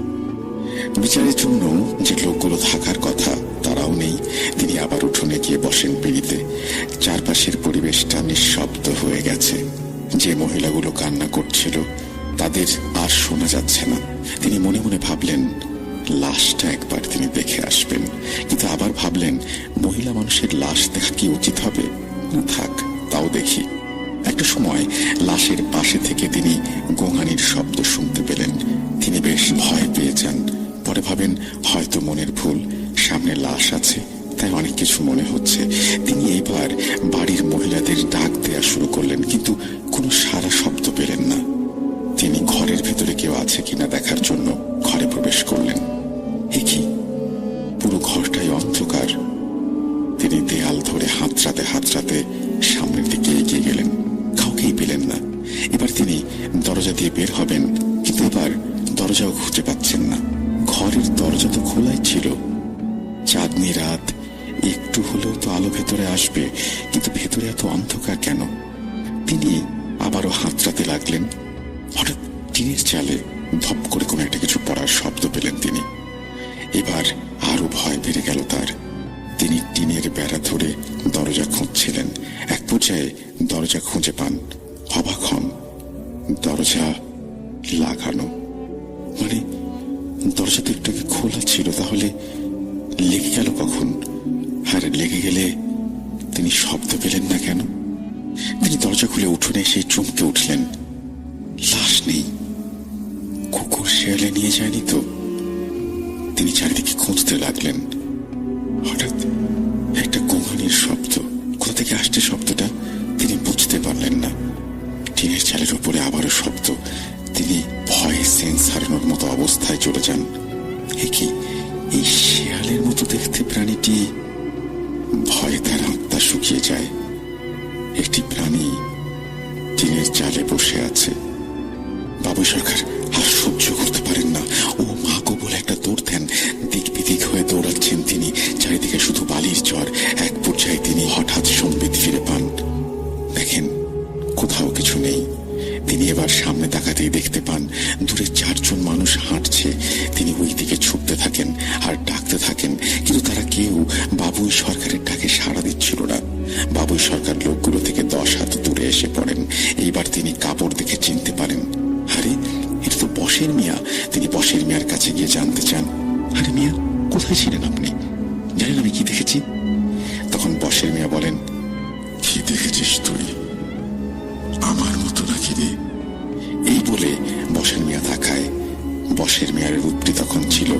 বিচারের জন্য যে লোকগুলো থাকার কথা তারাও নেই। তিনি আবার উঠোনে গিয়ে বসেন পিঁড়িতে। চারপাশের পরিবেশটা নিঃশব্দ হয়ে গেছে। যে মহিলাগুলো কান্না করছিল তাদের আর শোনা যাচ্ছে না। তিনি মনে মনে ভাবলেন লাশটা একবার তিনি দেখে আসবেন, কিন্তু আবার ভাবলেন মহিলা মানুষের লাশ দেখা কি উচিত হবে? থাক, তাও দেখি। একটা সময় লাশের পাশে থেকে তিনি গোঙানির শব্দ শুনতে পেলেন। তিনি বেশ ভয় পেয়ে যান। পরে ভাবেন হয়তো মনের ভুল, সামনে লাশ আছে, তাই অনেক কিছু মনে হচ্ছে। তিনি এইবার বাড়ির মহিলাদের ডাক দেয়া শুরু করলেন, কিন্তু কোনো সারা শব্দ পেলেন না। তিনি ঘরের ভেতরে কেউ আছে কিনা দেখার জন্য ঘরে প্রবেশ করলেন। এ কি, পুরো ঘরটাই অন্ধকার। তিনি দেয়াল ধরে হাত হাতড়াতে সামনের দিকে এগিয়ে গেলেন। কাউকেই পেলেন না। এবার তিনি দরজা দিয়ে বের হবেন, কিন্তু এবার দরজাও খুঁজে পাচ্ছেন না। ঘরের দরজা তো খোলাই ছিল। চাঁদনি রাত, একটু হলেও তো আলো ভেতরে আসবে, কিন্তু ভেতরে এত অন্ধকার কেন? তিনি আবারও হাতড়াতে লাগলেন। হঠাৎ টিনের চালে ধপ করে কোনো একটা কিছু পড়ার শব্দ পেলেন তিনি। এবার আরো ভয় বেড়ে গেল তার। তিনি টিনের বেড়া ধরে দরজা খুঁজছিলেন। এক পর্যায়ে দরজা খুঁজে পান। অবাক হন, দরজা লাগানো। মানে দরজা তো একটু আগে খোলা ছিল, তাহলে লেগে গেল কখন? আর লেগে গেলে তিনি শব্দ পেলেন না কেন? তিনি দরজা খুলে উঠোনে সেই চমকে উঠলেন। লাশ নেই। কুকুর শেয়ালে নিয়ে যায়নি তো? তিনি চারিদিকে খুঁজতে লাগলেন। হঠাৎ একটা গোঙানির শব্দ। কোথা থেকে আসছে শব্দটা তিনি বুঝতে পারলেন না। টিনের চালের উপরে আবারও শব্দ। তিনি ভয়ে সেন্স হারানোর মতো অবস্থায় চলে যান। কি এই শেয়ালের মতো দেখতে প্রাণীটি? ভয়ে তার আত্মা শুকিয়ে যায়। একটি প্রাণী টিনের চালে বসে আছে। বাবু সরকার আর সহ্য করতে পারেন না। ও মা গো বলে একটা দৌড় দেন। দিক বিদিক হয়ে দৌড়াচ্ছেন তিনি। চারিদিকে শুধু বালির চর। এক পর্যায়ে তিনি হঠাৎ সম্বিত ফিরে পান। দেখেন কোথাও কিছু নেই। তিনি এবার সামনে তাকাতেই দেখতে পান দূরে 4 জন মানুষ হাঁটছে। তিনি ওই দিকে ছুটতে থাকেন আর ডাকতে থাকেন, কিন্তু তারা কেউ বাবুই সরকারের ডাকে সাড়া দিচ্ছিল না। বাবুই সরকার লোকগুলো থেকে 10 হাত দূরে এসে পড়েন। এইবার তিনি কাপড় দেখে চিনতে পারেন, আরে এটা তো বশের মিয়া। তিনি বশের মিয়ার কাছে গিয়ে জানতে চান, আরে মিয়া কোথায় ছিলেন আপনি? জানেন আমি কি দেখেছি? তখন বশের মিয়া বলেন, কি দেখেছিস তুই? আমার মতো নাকি রে? এই বলে বশের মিয়া তাকায়। বশের মিয়ার রূপটি তখন ছিল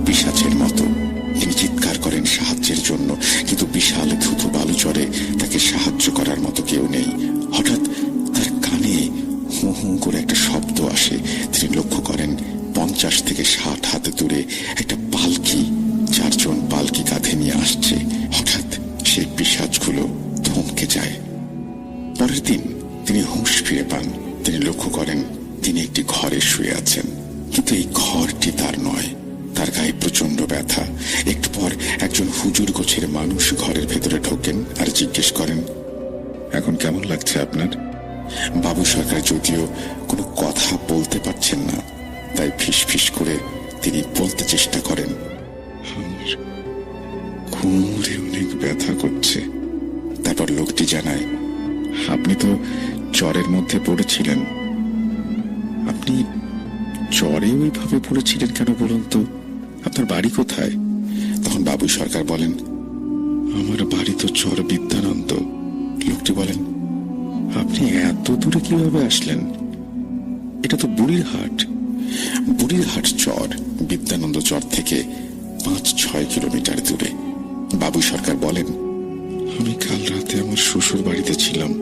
পিশাচের মতো। তিনি চিৎকার করেন সাহায্যের জন্য, কিন্তু বিশাল ধুধু বালুচরে তাকে সাহায্য করার মতো কেউ নেই। হঠাৎ তার কানে হু হু করে একটা শব্দ আসে। তিনি লক্ষ্য করেন 50 থেকে 60 হাত দূরে একটা পালকি, 4 জন পালকি কাঁধে নিয়ে আসছে। হঠাৎ সেই পিশাচগুলো থমকে যায়। পরের দিন তিনি হুঁশ ফিরে পান। তিনি লক্ষ্য করেন তিনি একটি ঘরে শুয়ে আছেন, কিন্তু এই ঘরটি তার নয়। তার গায়ে প্রচন্ড ব্যথা। একটু পর একজন হুজুর গোছের মানুষ ঘরের ভেতরে ঢোকেন আর জিজ্ঞেস করেন, এখন কেমন লাগছে আপনার? বাবু সরকার যদিও কোনো কথা বলতে পারছেন না, তাই ফিসফিস করে তিনি বলতে চেষ্টা করেন, আমার কোমরে অনেক ব্যথা করছে। তারপর লোকটি জানায়, আপনি তো জ্বরের মধ্যে পড়েছিলেন। আপনি জ্বরে ওইভাবে পড়েছিলেন কেন বলুন তো? আপনার বাড়ি কোথায়? তখন বাবু সরকার বলেন, আমার বাড়ি তো চর বিদ্যানন্দ। লোকটি বলেন, আপনি এত দূরে কিভাবে আসলেন? এটা তো বুড়িরহাট। বুড়িরহাট চর বিদ্যানন্দ চর থেকে 5-6 কিলোমিটার দূরে। বাবু সরকার বলেন, আমি কাল রাতে আমার শ্বশুর বাড়িতে ছিলাম।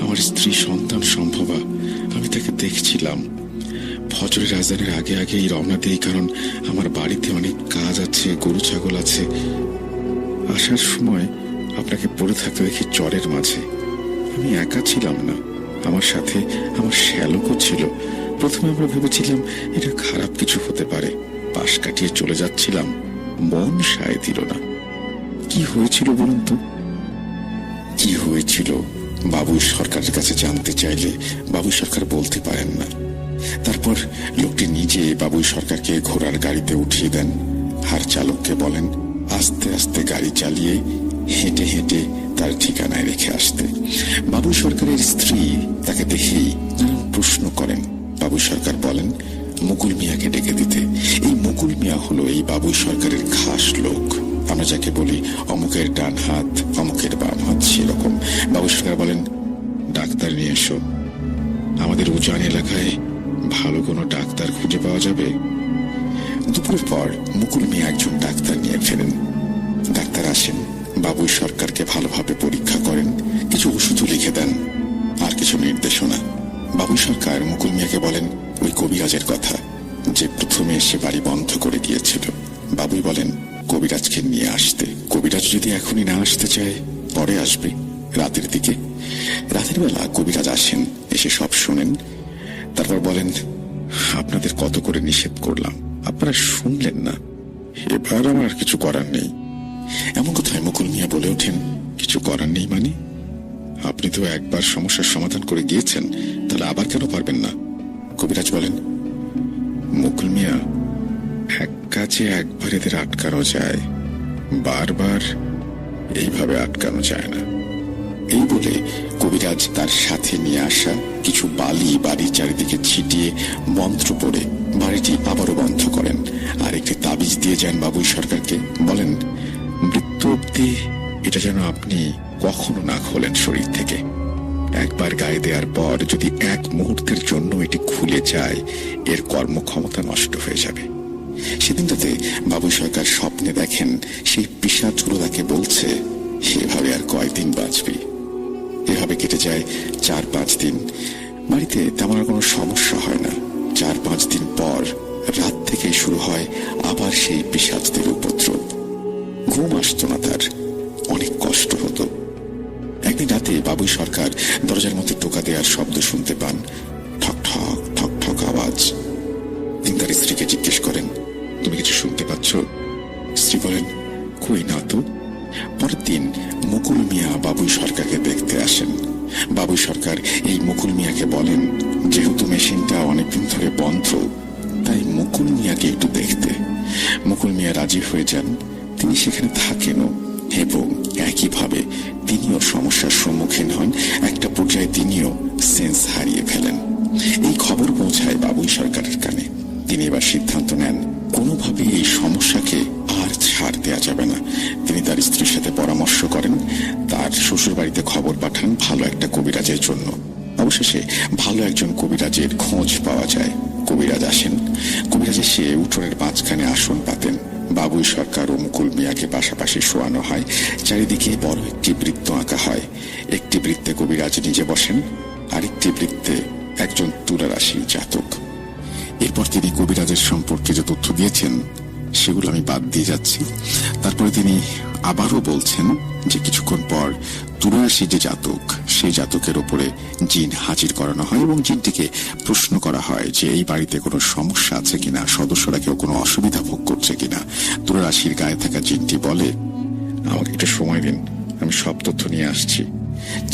আমার স্ত্রী সন্তান সম্ভবা, আমি তাকে দেখছিলাম। ফজরের আজানের আগে আগেই রওনা দিই, কারণ আমার বাড়িতে অনেক কাজ আছে, গরু ছাগল আছে। আসার সময় আপনাকে পড়ে থাকতে দেখি চরের মাঝে। আমি একা ছিলাম না, আমার সাথে আমার শ্যালকও ছিল। প্রথমে আমরা ভেবেছিলাম এটা খারাপ কিছু হতে পারে। পাশ কাটিয়ে চলে যাচ্ছিলাম, মন সায় দিল না। কি হয়েছিল বলুন তো? কি হয়েছিল বাবু সরকারের কাছে জানতে চাইলে বাবু সরকার বলতে পারেন না। তারপর লোকটি নিজে বাবু সরকারকে ঘোড়ার গাড়িতে উঠিয়ে দেন আর চালককে বলেন আস্তে আস্তে গাড়ি চালিয়ে হেঁটে হেঁটে তার ঠিকানায় রেখে আসতে। বাবু সরকারের স্ত্রী তাকে দেখেই নানান প্রশ্ন করেন। বাবু সরকার বলেন মুকুল মিয়াকে ডেকে দিতে। এই মুকুল মিয়া হলো এই বাবু সরকারের খাস লোক। আমরা যাকে বলি অমুকের ডান হাত অমুকের বাম হাত, সেরকম। বাবু সরকার বলেন, ডাক্তার নিয়ে এসো। আমাদের উজান এলাকায় ভালো কোনো ডাক্তার খুঁজে পাওয়া যাবে? দুপুরের পর মুকুল মিয়া একজন ডাক্তার নিয়ে ফেরেন। ডাক্তার আসেন, বাবু সরকারকে ভালোভাবে পরীক্ষা করেন, কিছু ওষুধও লিখে দেন আর কিছু নির্দেশনা। বাবু সরকার মুকুল মিয়াকে বলেন ওই কবিরাজের কথা, যে প্রথমে এসে বাড়ি বন্ধ করে গিয়েছিল। বাবুই বলেন কবিরাজকে নিয়ে আসতে। কবিরাজ যদি এখনই না আসতে চায় পরে আসবে রাতের দিকে। রাতের বেলা কবিরাজ আসেন, এসে সব শোনেন, তারপর বলেন, আপনাদের কত করে নিষেধ করলাম, আপনারা শুনলেন না, এবার আমার কিছু করার নেই। এমন কথায় মুকুল মিয়া বলে ওঠেন, কিছু করার নেই মানে? আপনি তো একবার সমস্যার সমাধান করে গিয়েছেন, তাহলে আবার কেন পারবেন না? কবিরাজ বলেন, মুকুল মিয়া, এক কাজে একবার এদের আটকানো যায়, বারবার এইভাবে আটকানো যায় না। এই বলে কবিরাজ তার সাথে নিয়ে আসা কিছু বালি বাড়ির চারিদিকে ছিটিয়ে মন্ত্র পড়ে বাড়িটি আবারও বন্ধ করেন, আর একটি তাবিজ দিয়ে যান বাবুই সরকারকে। বলেন, মৃত্যু অব্দি এটা যেন আপনি কখনো না খোলেন শরীর থেকে। একবার গায়ে দেওয়ার পর যদি এক মুহূর্তের জন্য এটি খুলে যায়, এর কর্মক্ষমতা নষ্ট হয়ে যাবে। সেদিনটাতে বাবুই সরকার স্বপ্নে দেখেন সেই পিশাচগুলো তাকে বলছে, এভাবে আর কয়দিন বাঁচবি। এভাবে কেটে যায় 4-5 দিন। বাড়িতে তেমন আর কোনো সমস্যা হয় না। 4-5 দিন পর রাত থেকেই শুরু হয় আবার সেই পিশাচদের উপদ্রব। ঘুম আসতো না তার, অনেক কষ্ট হতো। একদিন রাতে বাবুই সরকার দরজার মধ্যে টোকা দেওয়ার শব্দ শুনতে পান, ঠক ঠক ঠক ঠক আওয়াজ। তিনি তার স্ত্রীকে জিজ্ঞেস করেন, তুমি কিছু শুনতে পাচ্ছ? স্ত্রী বলেন, কই না তো। পরের দিন মুকুল মিয়া বাবুই সরকারকে দেখতে আসেন। বাবুই সরকার এই মুকুল মিয়াকে বলেন, যেহেতু মেশিনটা অনেকদিন ধরে বন্ধ, তাই মুকুল মিয়াকে একটু দেখতে। মুকুল মিয়া রাজি হয়ে যান। তিনি সেখানে থাকেনও এবং একইভাবে তিনিও সমস্যার সম্মুখীন হন। একটা পর্যায়ে তিনিও সেন্স হারিয়ে ফেলেন। এই খবর পৌঁছায় বাবুই সরকারের কানে। তিনি এবার সিদ্ধান্ত নেন, কোনোভাবে এই সমস্যাকে আর ছাড় দেওয়া যাবে না। তিনি তার স্ত্রীর সাথে পরামর্শ করেন, তার শ্বশুর বাড়িতে খবর পাঠান ভালো একটা কবিরাজের জন্য। অবশেষে ভালো একজন কবিরাজের খোঁজ পাওয়া যায়। কবিরাজ আসেন। কবিরাজ এসে উঠোনের মাঝখানে আসন পাতেন। বাবুই সরকার ও মুকুল মিয়াকে পাশাপাশি শোয়ানো হয়। চারিদিকে বড় একটি বৃত্ত আঁকা হয়। একটি বৃত্তে কবিরাজ নিজে বসেন, আরেকটি বৃত্তে একজন তুলা রাশির জাতক। এরপর তিনি কবিরাজের সম্পর্কে যে তথ্য দিয়েছেন সেগুলো আমি বাদ দিয়ে যাচ্ছি। তারপরে তিনি আবারও বলছেন যে কিছুক্ষণ পর তুলা রাশির যে জাতক, সেই জাতকের উপরে জিন হাজির করানো হয় এবং জিনটিকে প্রশ্ন করা হয় যে এই বাড়িতে কোনো সমস্যা আছে কিনা, সদস্যরা কেউ কোনো অসুবিধা ভোগ করছে কিনা। তুলা রাশির গায়ে থাকা জিনটি বলে, আমাকে একটু সময় দিন, আমি সব তথ্য নিয়ে আসছি।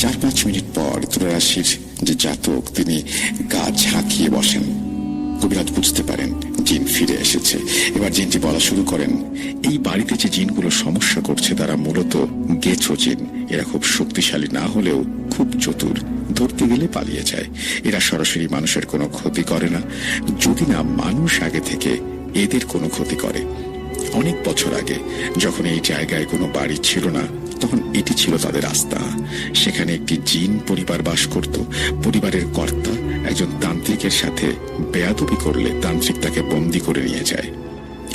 4-5 মিনিট পর তুলা রাশির যে জাতক তিনি গা ঝাঁকিয়ে বসেন। কবিরাজ বুঝতে পারেন জিন ফিরে এসেছে। এবার জিনটি বলা শুরু করেন, এই বাড়িতে যে জিনগুলো সমস্যা করছে তারা মূলত গেছো জিন। এরা খুব শক্তিশালী না হলেও খুব চতুর, ধরতে গেলে পালিয়ে যায়। এরা সরাসরি মানুষের কোনো ক্ষতি করে না, যদি না মানুষ আগে থেকে এদের কোনো ক্ষতি করে। অনেক বছর আগে যখন এই জায়গায় কোনো বাড়ি ছিল না, তখন এটি ছিল তাদের আস্তানা। সেখানে একটি জিন পরিবার বাস করত। পরিবারের কর্তা একজন তান্ত্রিকের সাথে বেয়াদবি করলে তান্ত্রিক তাকে বন্দী করে নিয়ে যায়।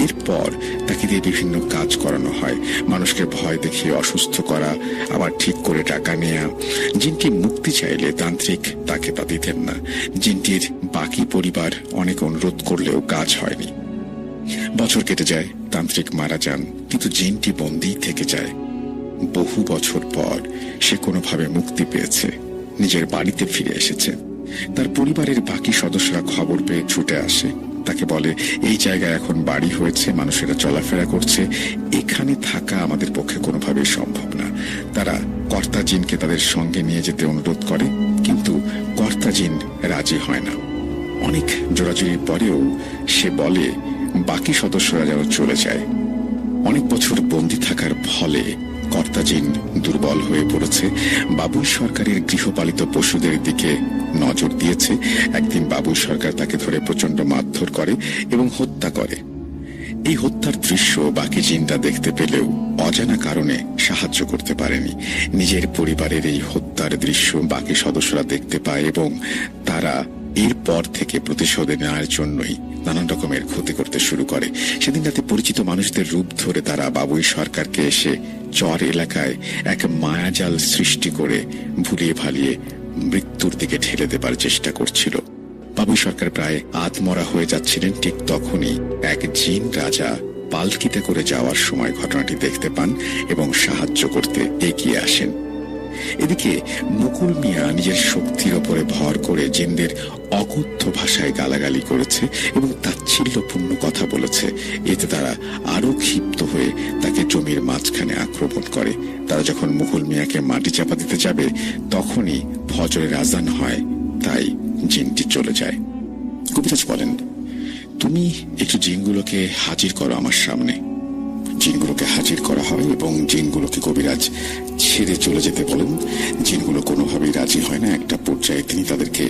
এরপর তাকে দিয়ে বিভিন্ন কাজ করানো হয়, মানুষকে ভয় দেখিয়ে অসুস্থ করা, আবার ঠিক করে টাকা নেয়া। জিনটি মুক্তি চাইলে তান্ত্রিক তাকে তা দিতেন না। জিনটির বাকি পরিবার অনেক অনুরোধ করলেও কাজ হয়নি। বছর কেটে যায়, তান্ত্রিক মারা যান, কিন্তু জিনটি বন্দী থেকে যায়। বহু বছর পর সে কোনোভাবে মুক্তি পেয়েছে, নিজের বাড়িতে ফিরে এসেছে। তার পরিবারের বাকি সদস্যরা খবর পেয়ে ছুটে আসে, তাকে বলে, এই জায়গায় এখন বাড়ি হয়েছে, মানুষেরা চলাফেরা করছে, এখানে থাকা আমাদের পক্ষে কোনোভাবেই সম্ভব না। তারা কর্তা জিনকে তাদের সঙ্গে নিয়ে যেতে অনুরোধ করে, কিন্তু কর্তা জিন রাজি হয় না। অনেক জোরাজুরির পরেও সে বলে বাকি সদস্যরা যেন চলে যায়। অনেক বছর বন্দী থাকার ফলে কর্তা জিন দুর্বল হয়ে পড়েছে। বাবুই সরকারের গৃহপালিত পশুদের দিকে নজর দিয়েছে। একদিন বাবুই সরকার তাকে ধরে প্রচন্ড মারধর করে এবং হত্যা করে। এই হত্যার দৃশ্য বাকি জিনরা দেখতে পেলেও অজানা কারণে সাহায্য করতে পারেনি। নিজের পরিবারের এই হত্যার দৃশ্য বাকি সদস্যরা দেখতে পায় এবং তারা এরপর থেকে প্রতিশোধ নেওয়ার জন্যই নানান রকমের ক্ষতি করতে শুরু করে। সেদিন রাতে পরিচিত মানুষদের রূপ ধরে তারা বাবুই সরকারকে এসে চর এলাকায় এক মায়াজাল সৃষ্টি করে ভুলিয়ে ভালিয়ে মৃত্যুর দিকে ঠেলে দেবার চেষ্টা করছিল। বাবুই সরকার প্রায় আধমরা হয়ে যাচ্ছিলেন। ঠিক তখনই এক জিন রাজা পালকিতে করে যাওয়ার সময় ঘটনাটি দেখতে পান এবং সাহায্য করতে এগিয়ে আসেন। এদিকে মুকুল মিয়া নিজের শক্তির ওপরে ভর করে জিনদের অকথ্য ভাষায় গালাগালি করেছে এবং তাচ্ছিল্যপূর্ণ কথা বলেছে। এতে তারা আরো ক্ষিপ্ত হয়ে তাকে জমির মাঝখানে আক্রমণ করে। তারা যখন মুকুল মিয়াকে মাটি চাপা দিতে যাবে তখনই ফজরের আজান হয়, তাই জিনটি চলে যায়। কবিরাজ বলেন, তুমি একটু জিনগুলোকে হাজির করো আমার সামনে। জিনগুলোকে হাজির করা হয় এবং জিনগুলোকে কবিরাজ ছেড়ে চলে যেতে বলেন। জিনগুলো কোনোভাবেই রাজি হয় না। একটা পর্যায়ে তিনি তাদেরকে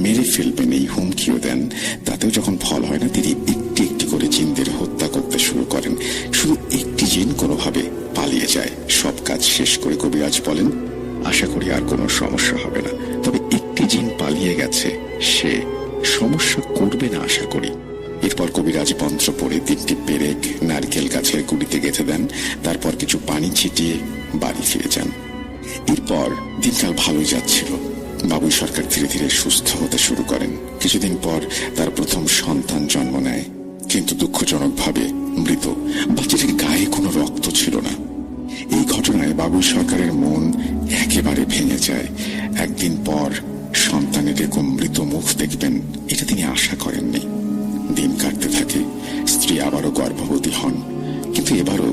মেরে ফেলবেন এই হুমকিও দেন। তাতেও যখন ফল হয় না, তিনি একটি একটি করে জিনদের হত্যা করতে শুরু করেন। শুধু একটি জিন কোনোভাবে পালিয়ে যায়। সব কাজ শেষ করে কবিরাজ বলেন, আশা করি আর কোনো সমস্যা হবে না। তবে একটি জিন পালিয়ে গেছে, সে সমস্যা করবে না আশা করি। এরপর কবিরাজ মন্ত্র পড়ে 3টি পেরেক নারকেল গাছের গুড়িতে গেঁথে দেন। তারপর কিছু পানি ছিটিয়ে বাড়ি ফিরে যান। এরপর দিনকাল ভালোই যাচ্ছিল। বাবুই সরকার ধীরে ধীরে সুস্থ হতে শুরু করেন। কিছুদিন পর তার প্রথম সন্তান জন্ম নেয়, কিন্তু দুঃখজনকভাবে মৃত। বাচ্চাটির গায়ে কোনো রক্ত ছিল না। এই ঘটনায় বাবুই সরকারের মন একেবারে ভেঙে যায়। একদিন পর সন্তানের এরকম মৃত মুখ দেখবেন, এটা তিনি আশা করেননি। দিন কাটতে থাকে। স্ত্রী আবারও গর্ভবতী হন, কিন্তু এবারও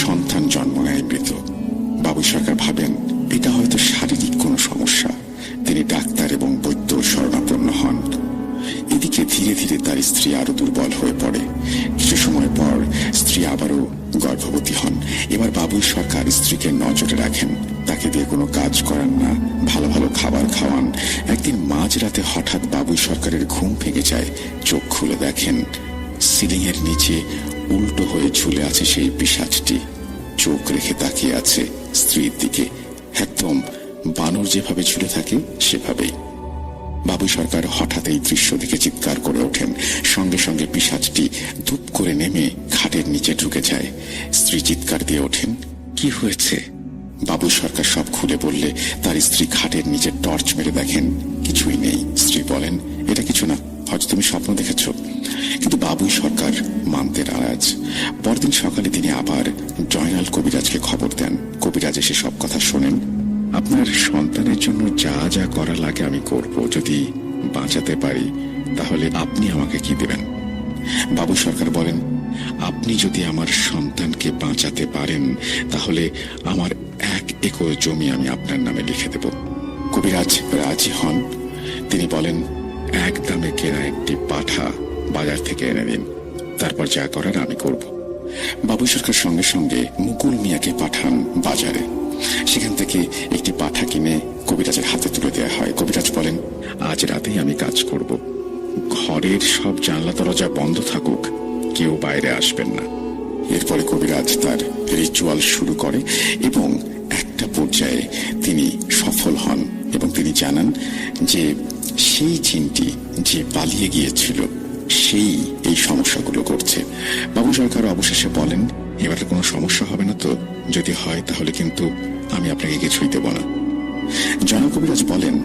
সন্তান জন্ম নেয় মৃত। বাবুই সরকার ভাবেন এটা হয়তো শারীরিক কোনো সমস্যা। তিনি ডাক্তার এবং বৈদ্যর শরণাপন্ন হন। এদিকে ধীরে ধীরে তার স্ত্রী আরো দুর্বল হয়ে পড়ে। কিছু সময় পর স্ত্রী আবারও গর্ভবতী হন। এবার বাবুই সরকার স্ত্রীকে নজরে রাখেন, তাকে দিয়ে কোনো কাজ করান না, ভালো ভালো খাবার খাওয়ান। একদিন মাঝরাতে হঠাৎ বাবুই সরকারের ঘুম ভেঙে যায়। চোখ খুলে দেখেন সিলিং এর নিচে উল্টো হয়ে ঝুলে আছে সেই পিশাচটি। চোখ রেখে তাকিয়ে আছে স্ত্রীর দিকে, একদম বানর যেভাবে ঝুলে থাকে সেভাবেই। বাবুই সরকার হঠাৎ এই দৃশ্য দেখে চিৎকার করে ওঠেন। সঙ্গে সঙ্গে পিশাচটি ধূপ করে নেমে খাটের নিচে ঢুকে যায়। স্ত্রী চিৎকার দিয়ে ওঠেন, কি হয়েছে? বাবুই সরকার সব খুলে বললে তার স্ত্রী খাটের নিচে টর্চ মেরে দেখেন কিছুই নেই। স্ত্রী বলেন, এটা কিছু না, হয়তো তুমি স্বপ্ন দেখেছ। কিন্তু বাবুই সরকার মানতে নারাজ। পরদিন সকালে তিনি আবার জয়নাল কবিরাজকে খবর দেন। কবিরাজ এসে সব কথা শোনেন। আপনার সন্তানের জন্য যা যা করা লাগে আমি করব, যদি বাঁচাতে পারি তাহলে আপনি আমাকে কি দেবেন? বাবু সরকার বলেন, আপনি যদি আমার সন্তানকে বাঁচাতে পারেন তাহলে আমার 1 একর জমি আমি আপনার নামে লিখে দেব। কবিরাজ রাজি হন। তিনি বলেন, এক দামে কেনা একটি পাঠা বাজার থেকে এনে দিন, তারপর যা করার আমি করব। বাবু সরকার সঙ্গে সঙ্গে মুকুল মিয়াকে পাঠান বাজারে। সেখান থেকে একটি পাঠা কিনে কবিরাজের হাতে তুলে দেওয়া হয়। কবিরাজ বলেন, আজ রাতেই আমি কাজ করব। ঘরের সব জানলা দরজা বন্ধ থাকুক, কেউ বাইরে আসবেন না। এরপরে কবিরাজ তার রিচুয়াল শুরু করে এবং একটা পর্যায়ে তিনি সফল হন এবং তিনি জানান যে সেই জিনটি যে পালিয়ে গিয়েছিল সেই এই সমস্যাগুলো করছে। বাবু সরকার অবশেষে বলেন, এবারে কোনো সমস্যা হবে না তো? যদি হয় তাহলে কিন্তু আমি আপনাকে কিছুই দেব না। জয়নাল কবিরাজ বলেন,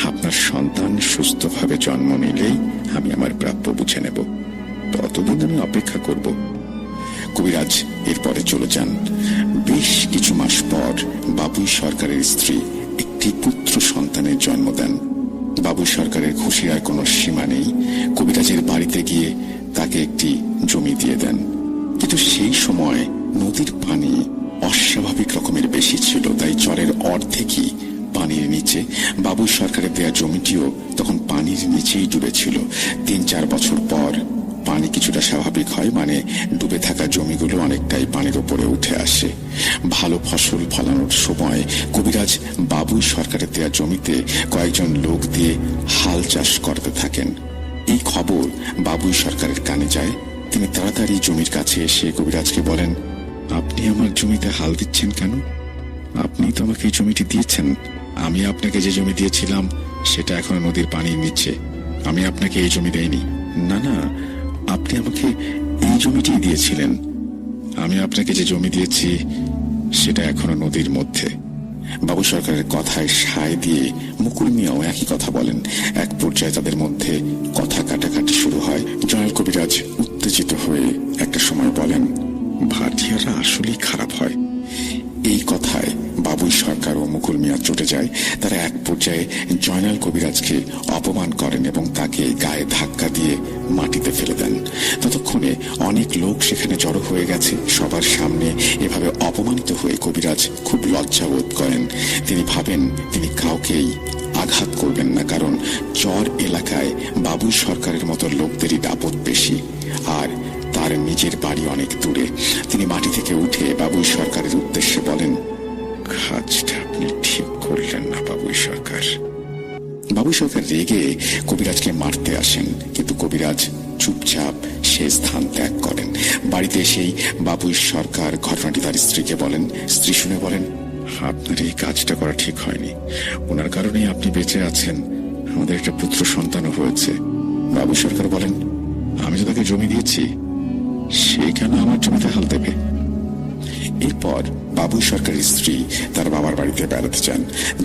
আপনার সন্তান সুস্থভাবে জন্ম নিলেই আমি আমার প্রাপ্য বুঝে নেব, ততদিন আমি অপেক্ষা করব। কবিরাজ এরপরে চলে যান। বেশ কিছু মাস পর বাবুই সরকারের স্ত্রী একটি পুত্র সন্তানের জন্ম দেন। বাবুই সরকারের খুশির আর কোনো সীমা নেই। কবিরাজের বাড়িতে গিয়ে তাকে একটি জমি দিয়ে দেন। কিন্তু সেই সময় নদীর পানি অস্বাভাবিক রকমের বেশি ছিল, তাই চরের অর্ধেকই পানির নিচে। বাবুই সরকারের দেয়া জমিটিও তখন পানির নিচেই ডুবেছিল। 3-4 বছর পর পানি কিছুটা স্বাভাবিক হয়, মানে ডুবে থাকা জমিগুলো অনেকটাই পানির উপরে উঠে আসে। ভালো ফসল ফলানোর সময় কবিরাজ বাবুই সরকারের দেয়া জমিতে কয়েকজন লোক দিয়ে হাল চাষ করতে থাকেন। এই খবর বাবুই সরকারের কানে যায়। তিনি তাড়াতাড়ি জমির কাছে এসে কবিরাজকে বলেন, আপনি আমার জমিতে হাল দিচ্ছেন কেন? আপনি তো আমাকে এই জমিটি দিয়েছেন। আমি আপনাকে যে জমি দিয়েছিলাম সেটা এখনো নদীর পানির নিচে। আমি আপনাকে এই জমি দেইনি। না না, আপনি আমাকে এই জমিটি দিয়েছিলেন। আমি আপনাকে যে জমি দিয়েছি সেটা এখনো নদীর মধ্যে। বাবু সরকারের কথায় সায় দিয়ে মুকুল মিয়াও একই কথা বলেন। এক পর্যায়ে তাদের মধ্যে কথা কাটাকাটি শুরু হয়। জয়নাল কবিরাজ উত্তেজিত হয়ে একটা সময় বলেন, ভাটিয়ারা আসলেই খারাপ হয়। এই কথায় বাবুই সরকার ও মুকুল মিয়া চটে যায়। তারা এক পর্যায়ে জয়নাল কবিরাজকে অপমান করেন এবং তাকে গায়ে ধাক্কা দিয়ে মাটিতে ফেলে দেন। ততক্ষণে অনেক লোক সেখানে জড়ো হয়ে গেছে। সবার সামনে এভাবে অপমানিত হয়ে কবিরাজ খুব লজ্জাবোধ করেন। তিনি ভাবেন তিনি কাউকেই আঘাত করবেন না, কারণ চর এলাকায় বাবুই সরকারের মতো লোকদেরই দাপট বেশি, আর তার নিজের বাড়ি অনেক দূরে। তিনি মাটি থেকে উঠে বাবুই সরকারের উদ্দেশ্যে বলেন, কাজটা আপনি ঠিক করলেন না বাবুই সরকার। বাবুই সরকার রেগে কবিরাজকে মারতে আসেন, কিন্তু কবিরাজ চুপচাপ সে স্থান ত্যাগ করেন। বাড়িতে এসেই বাবুই সরকার ঘটনাটি তার স্ত্রীকে বলেন। স্ত্রী শুনে বলেন, আপনার এই কাজটা করা ঠিক হয়নি। ওনার কারণেই আপনি বেঁচে আছেন, আমাদের একটা পুত্র সন্তানও হয়েছে। বাবু সরকার বলেন, আমি তো তাকে জমি দিয়েছি, সে কেন আমার জমিতে হাল দেবে? এরপর বাবু সরকারের স্ত্রী তার বাবার বাড়িতে বেড়াতে যান।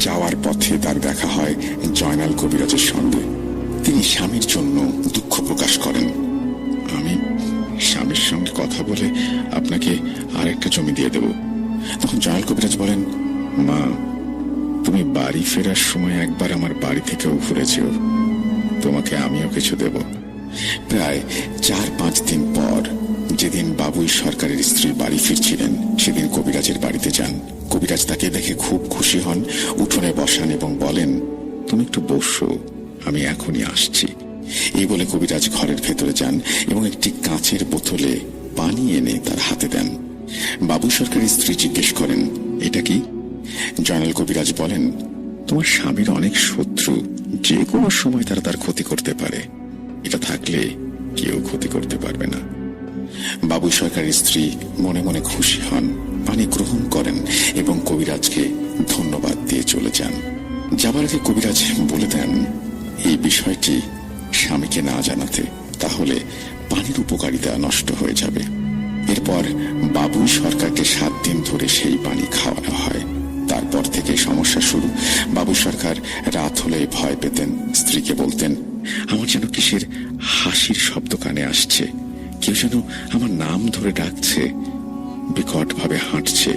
যাওয়ার পথে তার দেখা হয় জয়নাল কবিরাজের সঙ্গে। তিনি স্বামীর জন্য দুঃখ প্রকাশ করেন। আমি স্বামীর সঙ্গে কথা বলে আপনাকে আরেকটা জমি দিয়ে দেব। তখন জয়নাল কবিরাজ বলেন, মা, তুমি বাড়ি ফেরার সময় একবার আমার বাড়ি থেকেও ঘুরে যেও, তোমাকে আমিও কিছু দেব। প্রায় 4-5 দিন পর, যেদিন বাবুই সরকারের স্ত্রী বাড়ি ফিরছিলেন, সেদিন কবিরাজের বাড়িতে যান। কবিরাজ তাকে দেখে খুব খুশি হন, উঠোনে বসান এবং বলেন, তুমি একটু বসো, আমি এখনই আসছি। এই বলে কবিরাজ ঘরের ভেতরে যান এবং একটি কাঁচের বোতলে পানি এনে তার হাতে দেন। বাবু সরকারের স্ত্রী জিজ্ঞেস করেন, এটা কি? জয়নাল কবিরাজ বলেন, তোমার স্বামীর অনেক শত্রু, যে কোনো সময় তারা তার ক্ষতি করতে পারে, এটা থাকলে কেউ ক্ষতি করতে পারবে না। বাবু সরকারের স্ত্রী মনে মনে খুশি হন, পানি গ্রহণ করেন এবং কবিরাজকে ধন্যবাদ দিয়ে চলে যান। যাবার আগে কবিরাজ বলে দেন, এই বিষয়টি স্বামীকে না জানাতে, তাহলে পানির উপকারিতা নষ্ট হয়ে যাবে। এরপর বাবু সরকারকে 7 দিন ধরে সেই পানি খাওয়ানো হয়। তারপর থেকে সমস্যা শুরু। বাবু সরকার রাত হলে ভয় পেতেন। স্ত্রীকে বলতেন, আমার যেন কিসের হাসির শব্দ কানে আসছে, কেউ যেন আমার নাম ধরে ডাকছে, বিকট ভাবে হাঁটছে।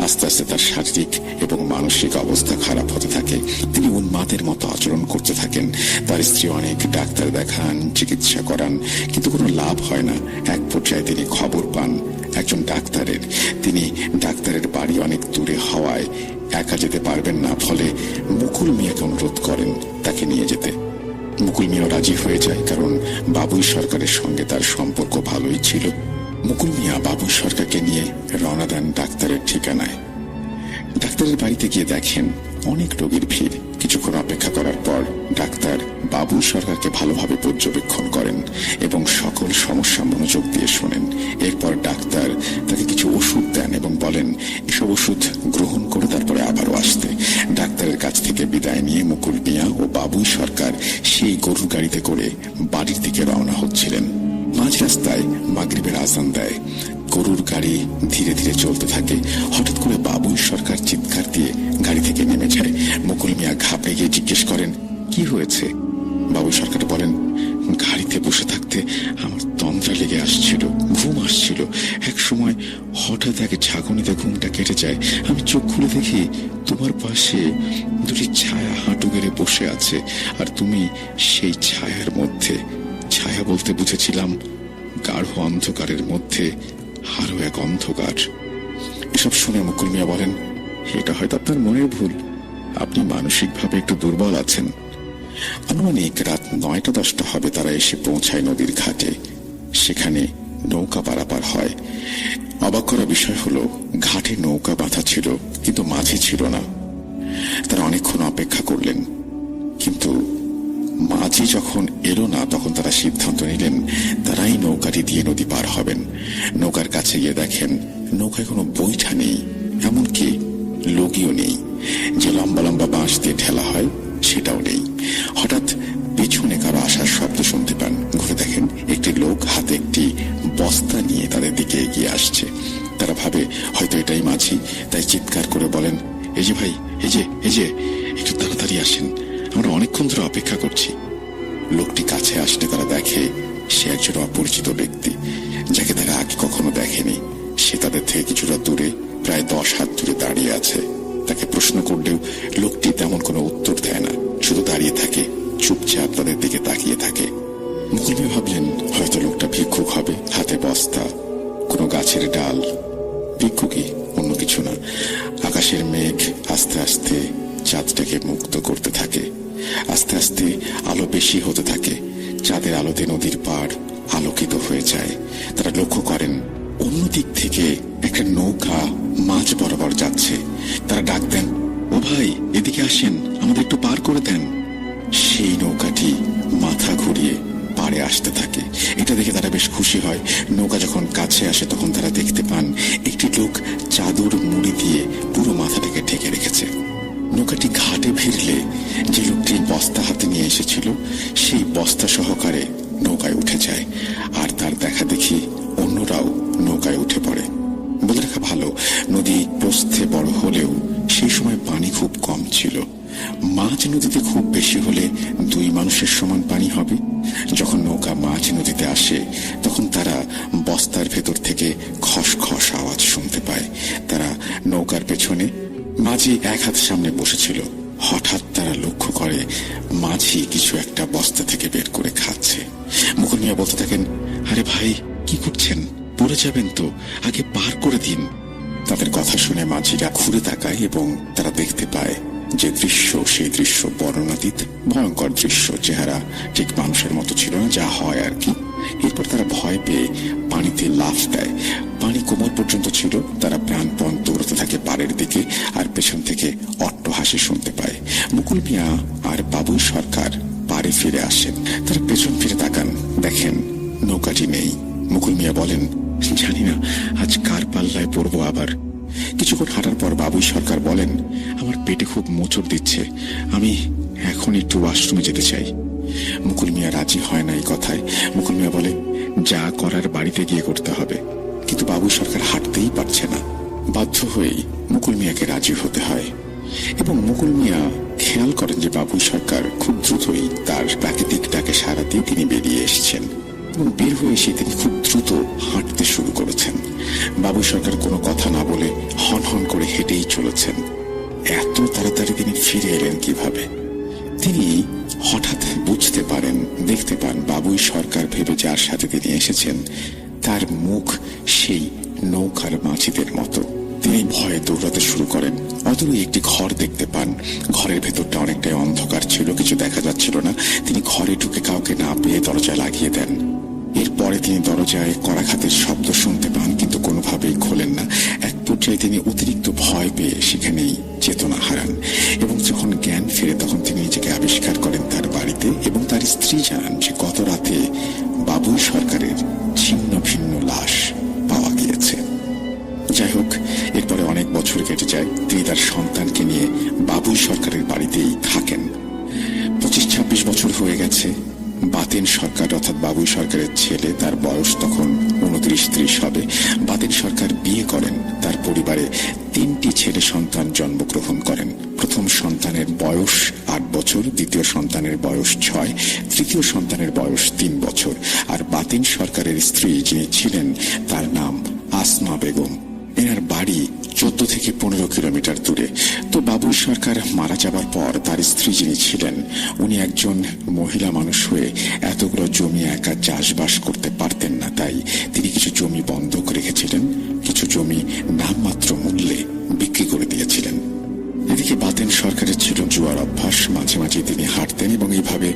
আস্তে আস্তে তার শারীরিক এবং মানসিক অবস্থা খারাপ হতে থাকে। তিনি উন্মাদের মতো আচরণ করতে থাকেন। তার স্ত্রী অনেক ডাক্তার দেখান, চিকিৎসা করান, কিন্তু কোনো লাভ হয় না। এক পর্যায়ে তিনি খবর পান একজন ডাক্তারের। তিনি ডাক্তারের বাড়ি অনেক দূরে হওয়ায় একা যেতে পারবেন না, ফলে মুকুল মিয়াকে অনুরোধ করেন তাকে নিয়ে যেতে। মুকুল মিয়া রাজি হয়ে যায়, কারণ বাবুই সরকারের সঙ্গে তার সম্পর্ক ভালোই ছিল। মুকুল মিয়া বাবুই সরকারকে নিয়ে রওনা দেন ডাক্তারের ঠিকানায়। ডাক্তারের বাড়িতে গিয়ে দেখেন অনেক রোগীর ভিড়। কিছুক্ষণ অপেক্ষা করার পর ডাক্তার বাবুই সরকারকে ভালোভাবে পর্যবেক্ষণ করেন এবং সকল সমস্যা মনোযোগ দিয়ে শোনেন। এরপর ডাক্তার তাকে কিছু ওষুধ দেন এবং বলেন, এসব ওষুধ গ্রহণ করে তারপরে আবারও আসতে। ডাক্তারের কাছ থেকে বিদায় নিয়ে মুকুল মিয়া ও বাবুই সরকার সেই গরুর গাড়িতে করে বাড়ির দিকে রওনা হচ্ছিলেন। মাঝ রাস্তায় মাগরিবের আজান দেয়। গরুর গাড়ি ধীরে ধীরে চলতে থাকে। হঠাৎ করে বাবুই সরকার চিৎকার দিয়ে গাড়ি থেকে নেমে যায়। মুকুল মিয়া ঘাবড়ে গিয়ে জিজ্ঞেস করেন, কি হয়েছে? বাবুই সরকার বলেন, গাড়িতে বসে থাকতে আমার তন্দ্রা লেগে আসছিল, ঘুম আসছিল। এক সময় হঠাৎ এক ঝাঁকুনিতে ঘুমটা কেটে যায়। আমি চোখ খুলে দেখি তোমার পাশে দুটি ছায়া হাঁটু গেড়ে বসে আছে, আর তুমি সেই ছায়ার মধ্যে। ছায়া বলতে বুঝেছিলাম গাঢ় অন্ধকারের মধ্যে আরো এক অন্ধকার। এসব শুনে মুকুল মিয়া বলেন, এটা হয়তো আপনার মনের ভুল, আপনি মানসিকভাবে একটু দুর্বল আছেন। আনুমানিক রাত 9টা-10টা হবে তারা এসে পৌঁছায় নদীর ঘাটে। সেখানে নৌকা পারাপার হয়। অবাক করা বিষয় হলো, ঘাটে নৌকা বাঁধা ছিল, কিন্তু মাঝি ছিল না। তারা অনেকক্ষণ অপেক্ষা করলেন, কিন্তু মাঝি যখন এলো না, তখন তারা সিদ্ধান্ত নিলেন তারাই নৌকাটি দিয়ে নদী পার হবেন। নৌকার কাছে গিয়ে দেখেন নৌকায় কোনো বৈঠা নেই, এমনকি লগিও নেই। যে লম্বা লম্বা বাঁশ দিয়ে ঠেলা হয় সেটাও নেই। হঠাৎ পেছনে কারো আসার শব্দ শুনতে পান। ঘুরে দেখেন একটি লোক হাতে একটি বস্তা নিয়ে তাদের দিকে এগিয়ে আসছে। তারা ভাবে হয়তো এটাই মাঝি, তাই চিৎকার করে বলেন, এই যে ভাই, এই যে একটু তাড়াতাড়ি আসেন, আমরা অনেকক্ষণ ধরে অপেক্ষা করছি। লোকটি কাছে আসলে তারা দেখে সে একজন অপরিচিত ব্যক্তি, যাকে তারা আগে কখনো দেখেনি। সে তাদের থেকে কিছুটা দূরে, প্রায় 10 হাত দূরে দাঁড়িয়ে আছে। তাকে প্রশ্ন করলেও লোকটি তেমন কোনো উত্তর দেয় না, শুধু দাঁড়িয়ে থাকে, চুপচাপ তাদের দিকে তাকিয়ে থাকে। মুকুল মিয়া ভাবলেন হয়তো লোকটা ভিক্ষুক হবে, হাতে বস্তা, কোনো গাছের ডাল। ভিক্ষুকই, অন্য কিছু না। আকাশের মেঘ আস্তে আস্তে চাঁদটাকে মুক্ত করতে থাকে, আস্তে আস্তে আলো বেশি হতে থাকে। চাঁদের আলোতে নদীর পাড় আলোকিত হয়ে যায়। তারা লক্ষ্য করেন অন্য দিক থেকে একটা নৌকা মাঝ বরাবর যাচ্ছে। তারা ডাক দেন, ও ভাই, এদিকে আসেন, আমাদের একটু পার করে দেন। সেই নৌকাটি মাথা ঘুরিয়ে পাড়ে আসতে থাকে। এটা দেখে তারা বেশ খুশি হয়। নৌকা যখন কাছে আসে তখন তারা দেখতে পান একটি লোক চাদর মুড়ি দিয়ে পুরো মাথাটাকে ঢেকে রেখেছে। নৌকাটি ঘাটে ভিড়লে যে লোকটি বস্তা হাতে নিয়ে এসেছিল সেই বস্তা সহকারে নৌকায় উঠে যায়, আর তার দেখা দেখি অন্যরাও নৌকায় উঠে পড়ে। বলে রাখা ভালো, নদী প্রস্থে বড় হলেও সেই সময় পানি খুব কম ছিল। মাঝ নদীতে খুব বেশি হলে 2 মানুষের সমান পানি হবে। যখন নৌকা মাঝ নদীতে আসে তখন তারা বস্তার ভেতর থেকে খসখস আওয়াজ শুনতে পায়। তারা নৌকার পেছনে মাঝি এক হাত সামনে বসেছিল। হঠাৎ তারা লক্ষ্য করে মাঝি কিছু একটা বস্তা থেকে বের করে খাচ্ছে। মুকুল মিয়া বলতে থাকেন, আরে ভাই, কি করছেন? পড়ে যাবেন তো, আগে পার করে দিন। তাদের কথা শুনে মাঝিরা ঘুরে তাকায় এবং তারা দেখতে পায় যে দৃশ্য, সেই দৃশ্য বর্ণনাতীত, ভয়ঙ্কর দৃশ্য। চেহারা ঠিক মানুষের মতো ছিল না, যা হয় আর কি। এরপর তারা ভয় পেয়ে পানিতে লাফ দেয়। পানি কোমর পর্যন্ত ছিল। তারা প্রাণপণ দৌড়তে থাকে পাড়ের দিকে, আর পেছন থেকে অট্টহাসি শুনতে পায়। মুকুল মিয়া আর বাবুই সরকার পাড়ে ফিরে আসেন। তারা পেছন ফিরে তাকান, দেখেন নৌকাটি নেই। মুকুল মিয়া বলেন, জানি না আজ কার পাল্লায় পড়বো আবার। কিছুক্ষণ হাঁটার পর বাবুই সরকার বলেন, আমার পেটে খুব মোচড় দিচ্ছে, আমি এখন একটু ওয়াশরুমে যেতে চাই। মুকুল মিয়া রাজি হয় না এই কথায়। মুকুল মিয়া বলে, যা করার বাড়িতে গিয়ে করতে হবে। কিন্তু বাবুই সরকার হাঁটতেই পারছে না। বাধ্য হয়েই মুকুল মিয়াকে রাজি হতে হয়। এবং মুকুল মিয়া খেয়াল করেন যে বাবুই সরকার খুব দ্রুতই তার প্রাকৃতিক ডাকে সাড়া দিয়ে তিনি বেরিয়ে এসেছেন, এবং বের হয়ে এসে তিনি খুব দ্রুত হাঁটতে শুরু করেছেন। বাবুই সরকার কোনো কথা না বলে হন হন করে হেঁটেই চলেছেন। এত তাড়াতাড়ি তিনি ফিরে এলেন কিভাবে? তিনি হঠাৎ বুঝতে পারেন, দেখতে পান বাবুই সরকার ভেবে যার সাথে তিনি এসেছেন তার মুখ সেই নৌকার মাঝিদের মতো। তিনি ভয়ে দৌড়াতে শুরু করেন। অদূরে একটি ঘর দেখতে পান। ঘরের ভেতরটা অনেকটাই অন্ধকার ছিল, কিছু দেখা যাচ্ছিল না। তিনি ঘরে ঢুকে কাউকে না পেয়ে দরজা লাগিয়ে দেন। এরপরে তিনি দরজায় করাঘাতের শব্দ শুনতে পান, কিন্তু কোনোভাবেই খোলেন না। এক পর্যায়ে তিনি অতিরিক্ত ভয় পেয়ে সেখানেই চেতনা হারান, এবং যখন জ্ঞান ফিরে তখন তিনি নিজেকে আবিষ্কার করেন তার বাড়িতে, এবং তার স্ত্রী জানান যে গত রাতে বাবুই সরকারের ছিন্ন ভিন্ন লাশ পাওয়া গিয়েছে। যাই হোক, এরপরে অনেক বছর কেটে যায়। তিনি তার সন্তানকে নিয়ে বাবুই সরকারের বাড়িতেই থাকেন। 25-26 বছর হয়ে গেছে। বাতেন সরকার অর্থাৎ বাবুই সরকারের ছেলে, তার বয়স তখন 29-30 হবে। বাতেন সরকার বিয়ে করেন। তার পরিবারে 3টি ছেলে সন্তান জন্মগ্রহণ করেন। প্রথম সন্তানের বয়স 8 বছর, দ্বিতীয় সন্তানের বয়স 6, তৃতীয় সন্তানের বয়স 3 বছর। আর বাতেন সরকারের স্ত্রী যিনি ছিলেন তার নাম আসমা বেগম। এনার বাড়ি 14 থেকে 15 কিলোমিটার দূরে। তো বাবুই সরকার মারা যাবার পর তার স্ত্রী যিনি ছিলেন উনি একজন মহিলা মানুষ হয়ে এতগুলো জমি একা চাষবাস করতে পারতেন না, তাই তিনি কিছু জমি বন্ধক রেখেছিলেন, কিছু জমি নামমাত্র মূল্যে বিক্রি করে দিয়েছিলেন। এদিকে বাতেন সরকারের ছিল জুয়ার অভ্যাস, মাঝে মাঝে তিনি হাঁটতেন এবং এইভাবে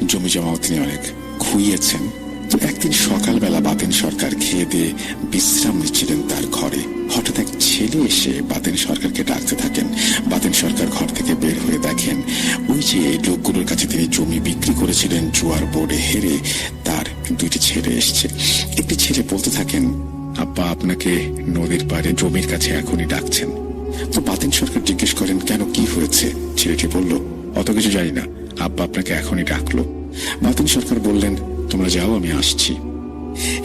জমি জমাও তিনি অনেক খুইয়েছেন। তো একদিন সকালবেলা বাতেন সরকার খেয়ে দিয়ে বিশ্রাম নিচ্ছিলেন তার ঘরে। হঠাৎ এক ছেলে এসে বাতেন সরকারকে ডাকতে থাকেন। বাতেন সরকার ঘর থেকে বের হয়ে দেখেন ওই যে লোকগুলোর কাছে তিনি জমি বিক্রি করেছিলেন জুয়ার বোর্ডে হেরে, তার 2টি ছেলে এসছে। একটি ছেলে বলতে থাকেন, আব্বা আপনাকে নদীর পাড়ে জমির কাছে এখনই ডাকছেন। তো বাতেন সরকার জিজ্ঞেস করেন, কেন, কি হয়েছে? ছেলেটি বলল, অত কিছু জানি না, আব্বা আপনাকে এখনই ডাকলো। বাতেন সরকার বললেন, তোমরা যাও, আমি আসছি।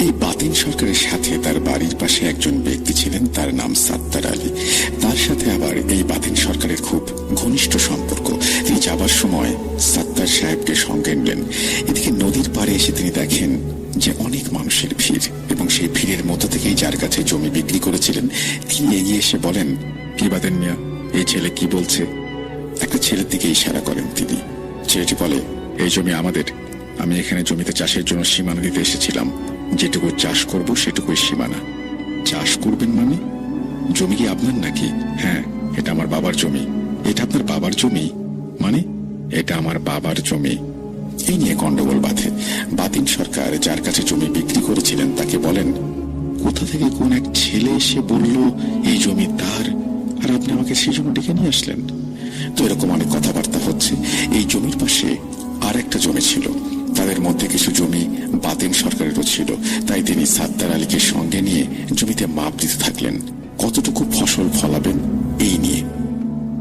এই বাতেন সরকারের সাথে তার বাড়ির পাশে একজন ব্যক্তি ছিলেন, তার নাম সাত্তার আলী। তার সাথে আবার এই বাতেন সরকারের খুব ঘনিষ্ঠ সম্পর্ক। তিনি যাবার সময় সাত্তার সাহেবকে সঙ্গে নিলেন। এদিকে নদীর পাড়ে এসে তিনি দেখেন যে মানুষের ভিড়, এবং সেই ভিড়ের মধ্য থেকেই যার কাছে জমি বিক্রি করেছিলেন তিনি এগিয়ে এসে বলেন, কি বাদেন মিয়া, এই ছেলে কি বলছে? একটা ছেলের দিকে ইশারা করেন তিনি। ছেলেটি বলে, এই জমি আমাদের, আমি এখানে জমিতে চাষের জন্য সীমানা দিতে এসেছিলাম, যেটুকু চাষ করব সেটুকুই সীমানা। চাষ করবেন মানে? জমি কি আপনার নাকি? হ্যাঁ, এটা আমার বাবার জমি। এটা আপনার বাবার জমি মানে? এটা আমার বাবার জমি। এই নিয়ে গন্ডগোল বাধে। বাতিন সরকার যার কাছে জমি বিক্রি করেছিলেন তাকে বলেন, কোথা থেকে কোন এক ছেলে এসে বলল এই জমি তার, আর আপনি আমাকে সেই জন্য ডেকে নিয়ে আসলেন? তো এরকম অনেক কথাবার্তা হচ্ছে। এই জমির পাশে আর একটা জমি ছিল, তাদের মধ্যে কিছু জমি বাতিন সরকারেরও ছিল। তাই তিনি সাত্তার আলীকে সঙ্গে নিয়ে জমিতে মাপ দিতে থাকলেন, কতটুকু ফসল ফলাবেন এই নিয়ে।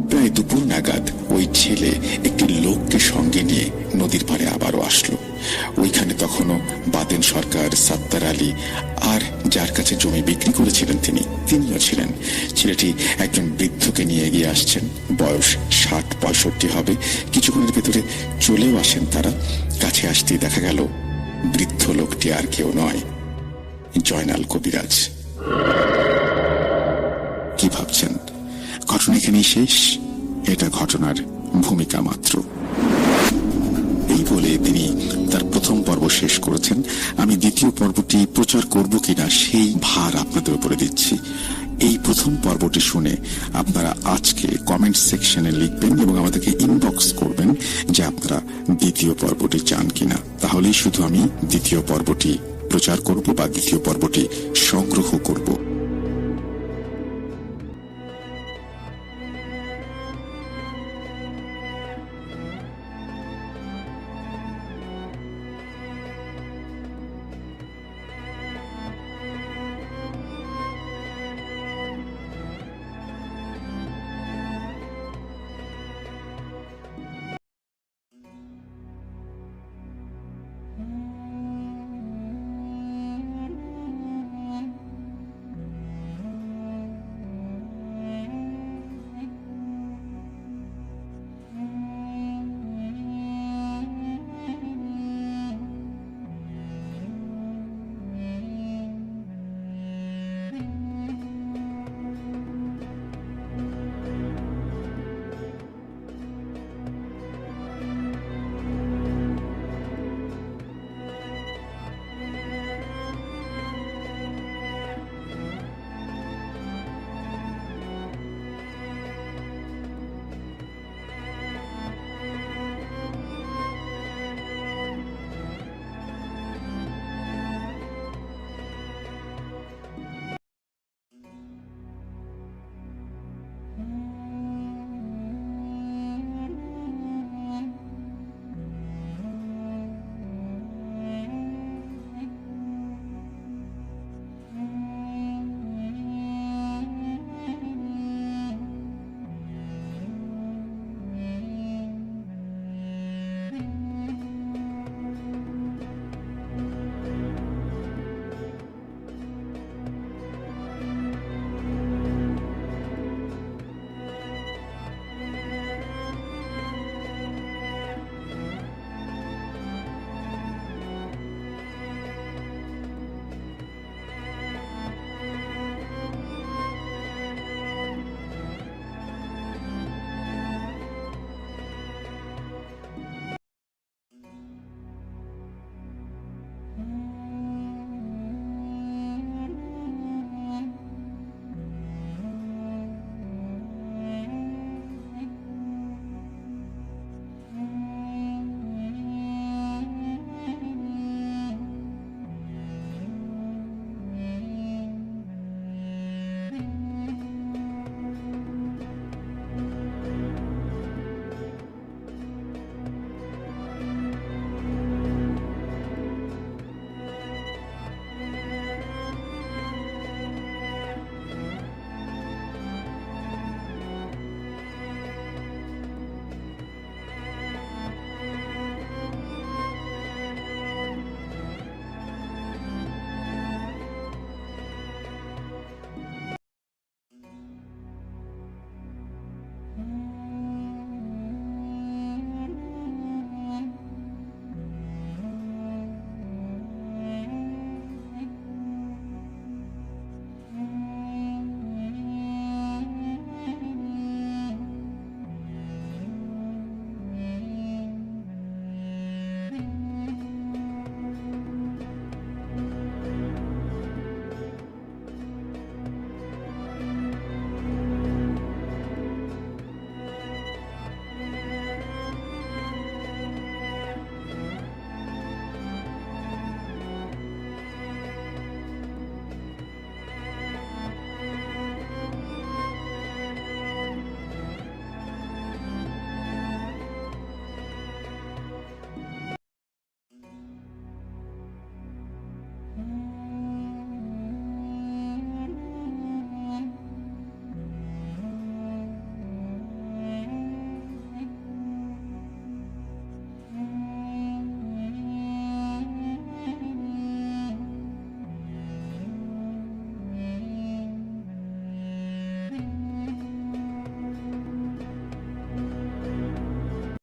প্রায় দুপুর নাগাদ ওই ছেলে একটি লোককে সঙ্গে নিয়ে নদীর পাড়ে আবারও আসলো। ওইখানে তখনও বাতেন সরকার, সাত্তার আলী আর যার কাছে জমি বিক্রি করেছিলেন তিনিও ছিলেন। ছেলেটি একজন বৃদ্ধকে নিয়ে এগিয়ে আসছেন, বয়স 60-65 হবে। কিছুক্ষণের ভেতরে চলেও আসেন তারা। কাছে আসতেই দেখা গেল বৃদ্ধ লোকটি আর কেউ নয়, জয়নাল কবিরাজ। কি ভাবছেন ঘটনা এখানেই শেষ? এটা ঘটনার ভূমিকা মাত্র। এই বলে তিনি তার প্রথম পর্ব শেষ করেছেন। আমি দ্বিতীয় পর্বটি প্রচার করব কিনা সেই ভার আপনাদের উপরে দিচ্ছি। এই প্রথম পর্বটি শুনে আপনারা আজকে কমেন্ট সেকশনে লিখবেন এবং আমাদেরকে ইনবক্স করবেন যে আপনারা দ্বিতীয় পর্বটি চান কিনা। তাহলেই শুধু আমি দ্বিতীয় পর্বটি প্রচার করব বা দ্বিতীয় পর্বটি সংগ্রহ করব।